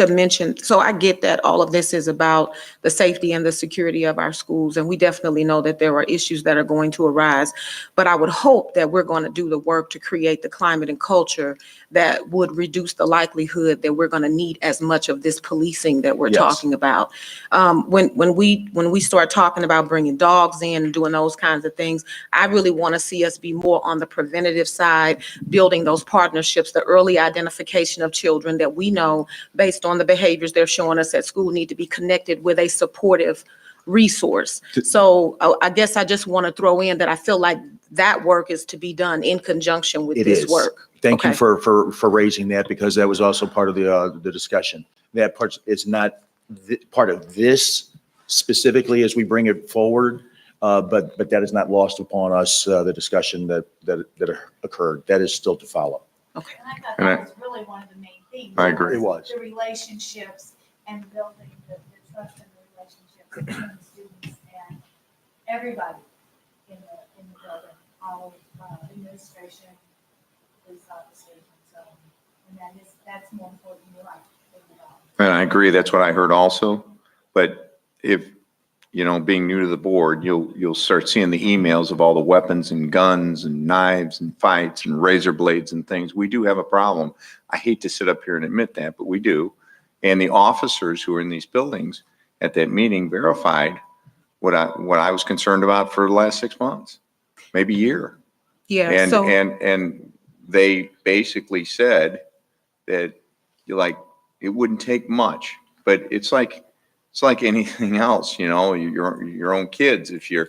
mention, so I get that all of this is about the safety and the security of our schools, and we definitely know that there are issues that are going to arise. But I would hope that we're going to do the work to create the climate and culture that would reduce the likelihood that we're going to need as much of this policing that we're Yes. talking about. When we start talking about bringing dogs in and doing those kinds of things, I really want to see us be more on the preventative side, building those partnerships, the early identification of children that we know based on the behaviors they're showing us at school, need to be connected with a supportive resource. So I guess I just want to throw in that I feel like that work is to be done in conjunction with It this is. work. Thank you Okay. for raising that, because that was also part of the discussion. That part is not part of this specifically as we bring it forward, but that is not lost upon us, the discussion that occurred. That is still to follow. Okay. And I thought And that was really one of the main themes. I agree. It was. The relationships and building the trust and the relationships between the students and everybody in the building, all of administration, police officers, and so on. And that's more important, you're right. And I agree, that's what I heard also. But if, being new to the board, you'll start seeing the emails of all the weapons and guns and knives and fights and razor blades and things. We do have a problem. I hate to sit up here and admit that, but we do. And the officers who are in these buildings at that meeting verified what I was concerned about for the last 6 months, maybe a year. Yeah. And, So and they basically said that it wouldn't take much, but it's like anything else, your own kids. If you're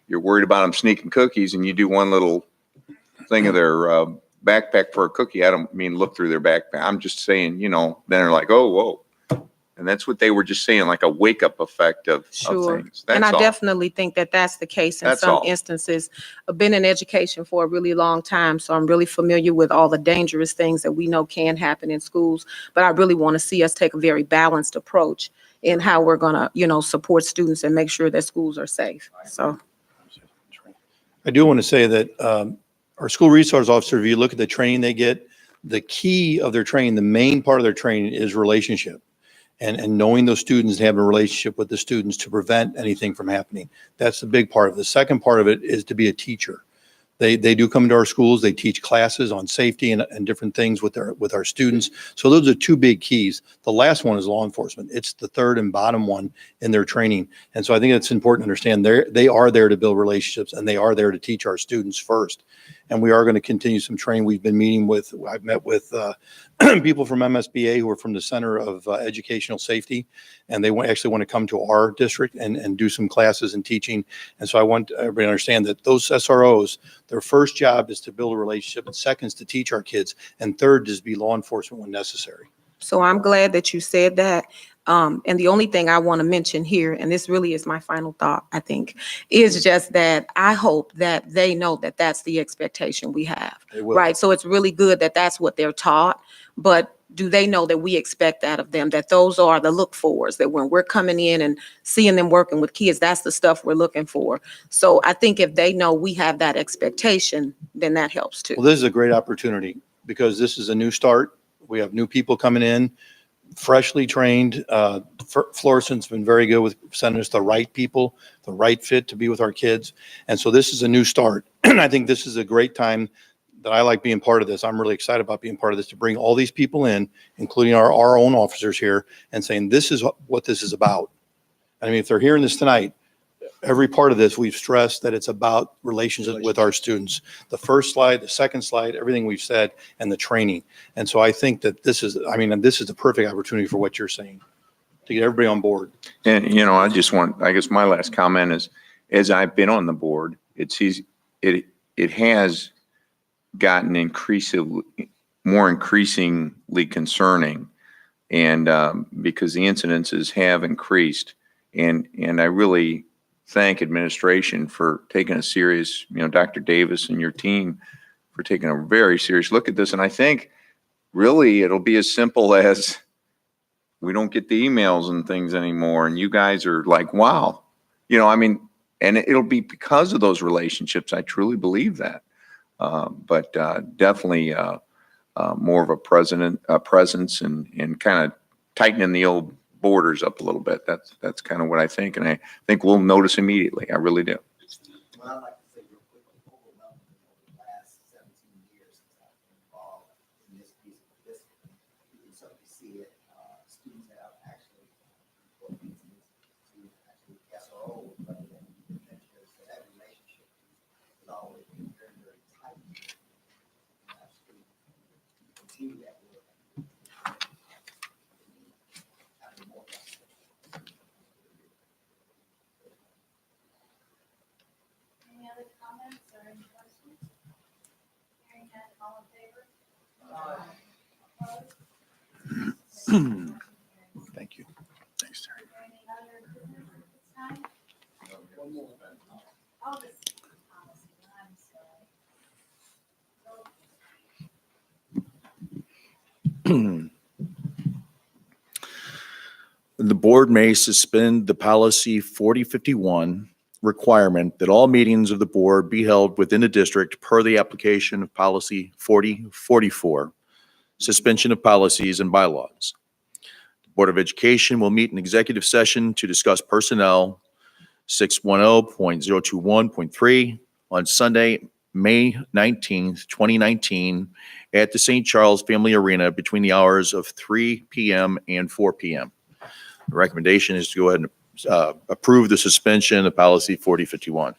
worried about them sneaking cookies and you do one little thing of their backpack for a cookie, I don't mean look through their backpack. I'm just saying, then they're like, oh, whoa. And that's what they were just saying, like a wake up effect of sure. things. And That's I all. definitely think that that's the case in That's some all. instances. I've been in education for a really long time, so I'm really familiar with all the dangerous things that we know can happen in schools. But I really want to see us take a very balanced approach in how we're going to, support students and make sure that schools are safe. So. I do want to say that our school resource officer, if you look at the training they get, the key of their training, the main part of their training is relationship. And knowing those students and having a relationship with the students to prevent anything from happening. That's the big part of it. The second part of it is to be a teacher. They do come to our schools, they teach classes on safety and different things with our students. So those are two big keys. The last one is law enforcement. It's the third and bottom one in their training. And so I think it's important to understand they are there to build relationships and they are there to teach our students first. And we are going to continue some training. I've met with people from MSBA who are from the Center of Educational Safety, and they actually want to come to our district and do some classes and teaching. And so I want everybody to understand that those SROs, their first job is to build a relationship, and second is to teach our kids, and third is to be law enforcement when necessary. So I'm glad that you said that. And the only thing I want to mention here, and this really is my final thought, I think, is just that I hope that they know that that's the expectation we have, right? So it's really good that that's what they're taught, but do they know that we expect that of them, that those are the look forwards, that when we're coming in and seeing them working with kids, that's the stuff we're looking for. So I think if they know we have that expectation, then that helps too. Well, this is a great opportunity because this is a new start. We have new people coming in, freshly trained. Florison's been very good with sending us the right people, the right fit to be with our kids. And so this is a new start. And I think this is a great time that I like being part of this. I'm really excited about being part of this, to bring all these people in, including our own officers here, and saying, this is what this is about. I mean, if they're hearing this tonight, every part of this, we've stressed that it's about relationships with our students. The first slide, the second slide, everything we've said, and the training. And so I think that this is the perfect opportunity for what you're saying, to get everybody on board. And, I guess my last comment is, as I've been on the board, it has gotten more increasingly concerning, and because the incidences have increased, and I really thank administration for taking a serious, Dr. Davis and your team for taking a very serious look at this. And I think really it'll be as simple as we don't get the emails and things anymore, and you guys are like, wow, and it'll be because of those relationships. I truly believe that. But definitely more of a presence and kind of tightening the old borders up a little bit. That's kind of what I think, and I think we'll notice immediately. I really do. Well, I'd like to say real quickly, overwhelmingly over the last 17 years since I've been involved in this piece of this, you can certainly see it. Students have actually reported incidents to actually SRO rather than administrators. So that relationship has always been very, very tight. And actually continue that work. Thank you. Thanks, Terry. The board may suspend the policy 4051 requirement that all meetings of the board be held within the district per the application of policy 4044, suspension of policies and bylaws. The Board of Education will meet in executive session to discuss personnel 610.021.3 on Sunday, May 19th, 2019, at the St. Charles Family Arena between the hours of 3 p.m. and 4 p.m. The recommendation is to go ahead and approve the suspension of policy 4051.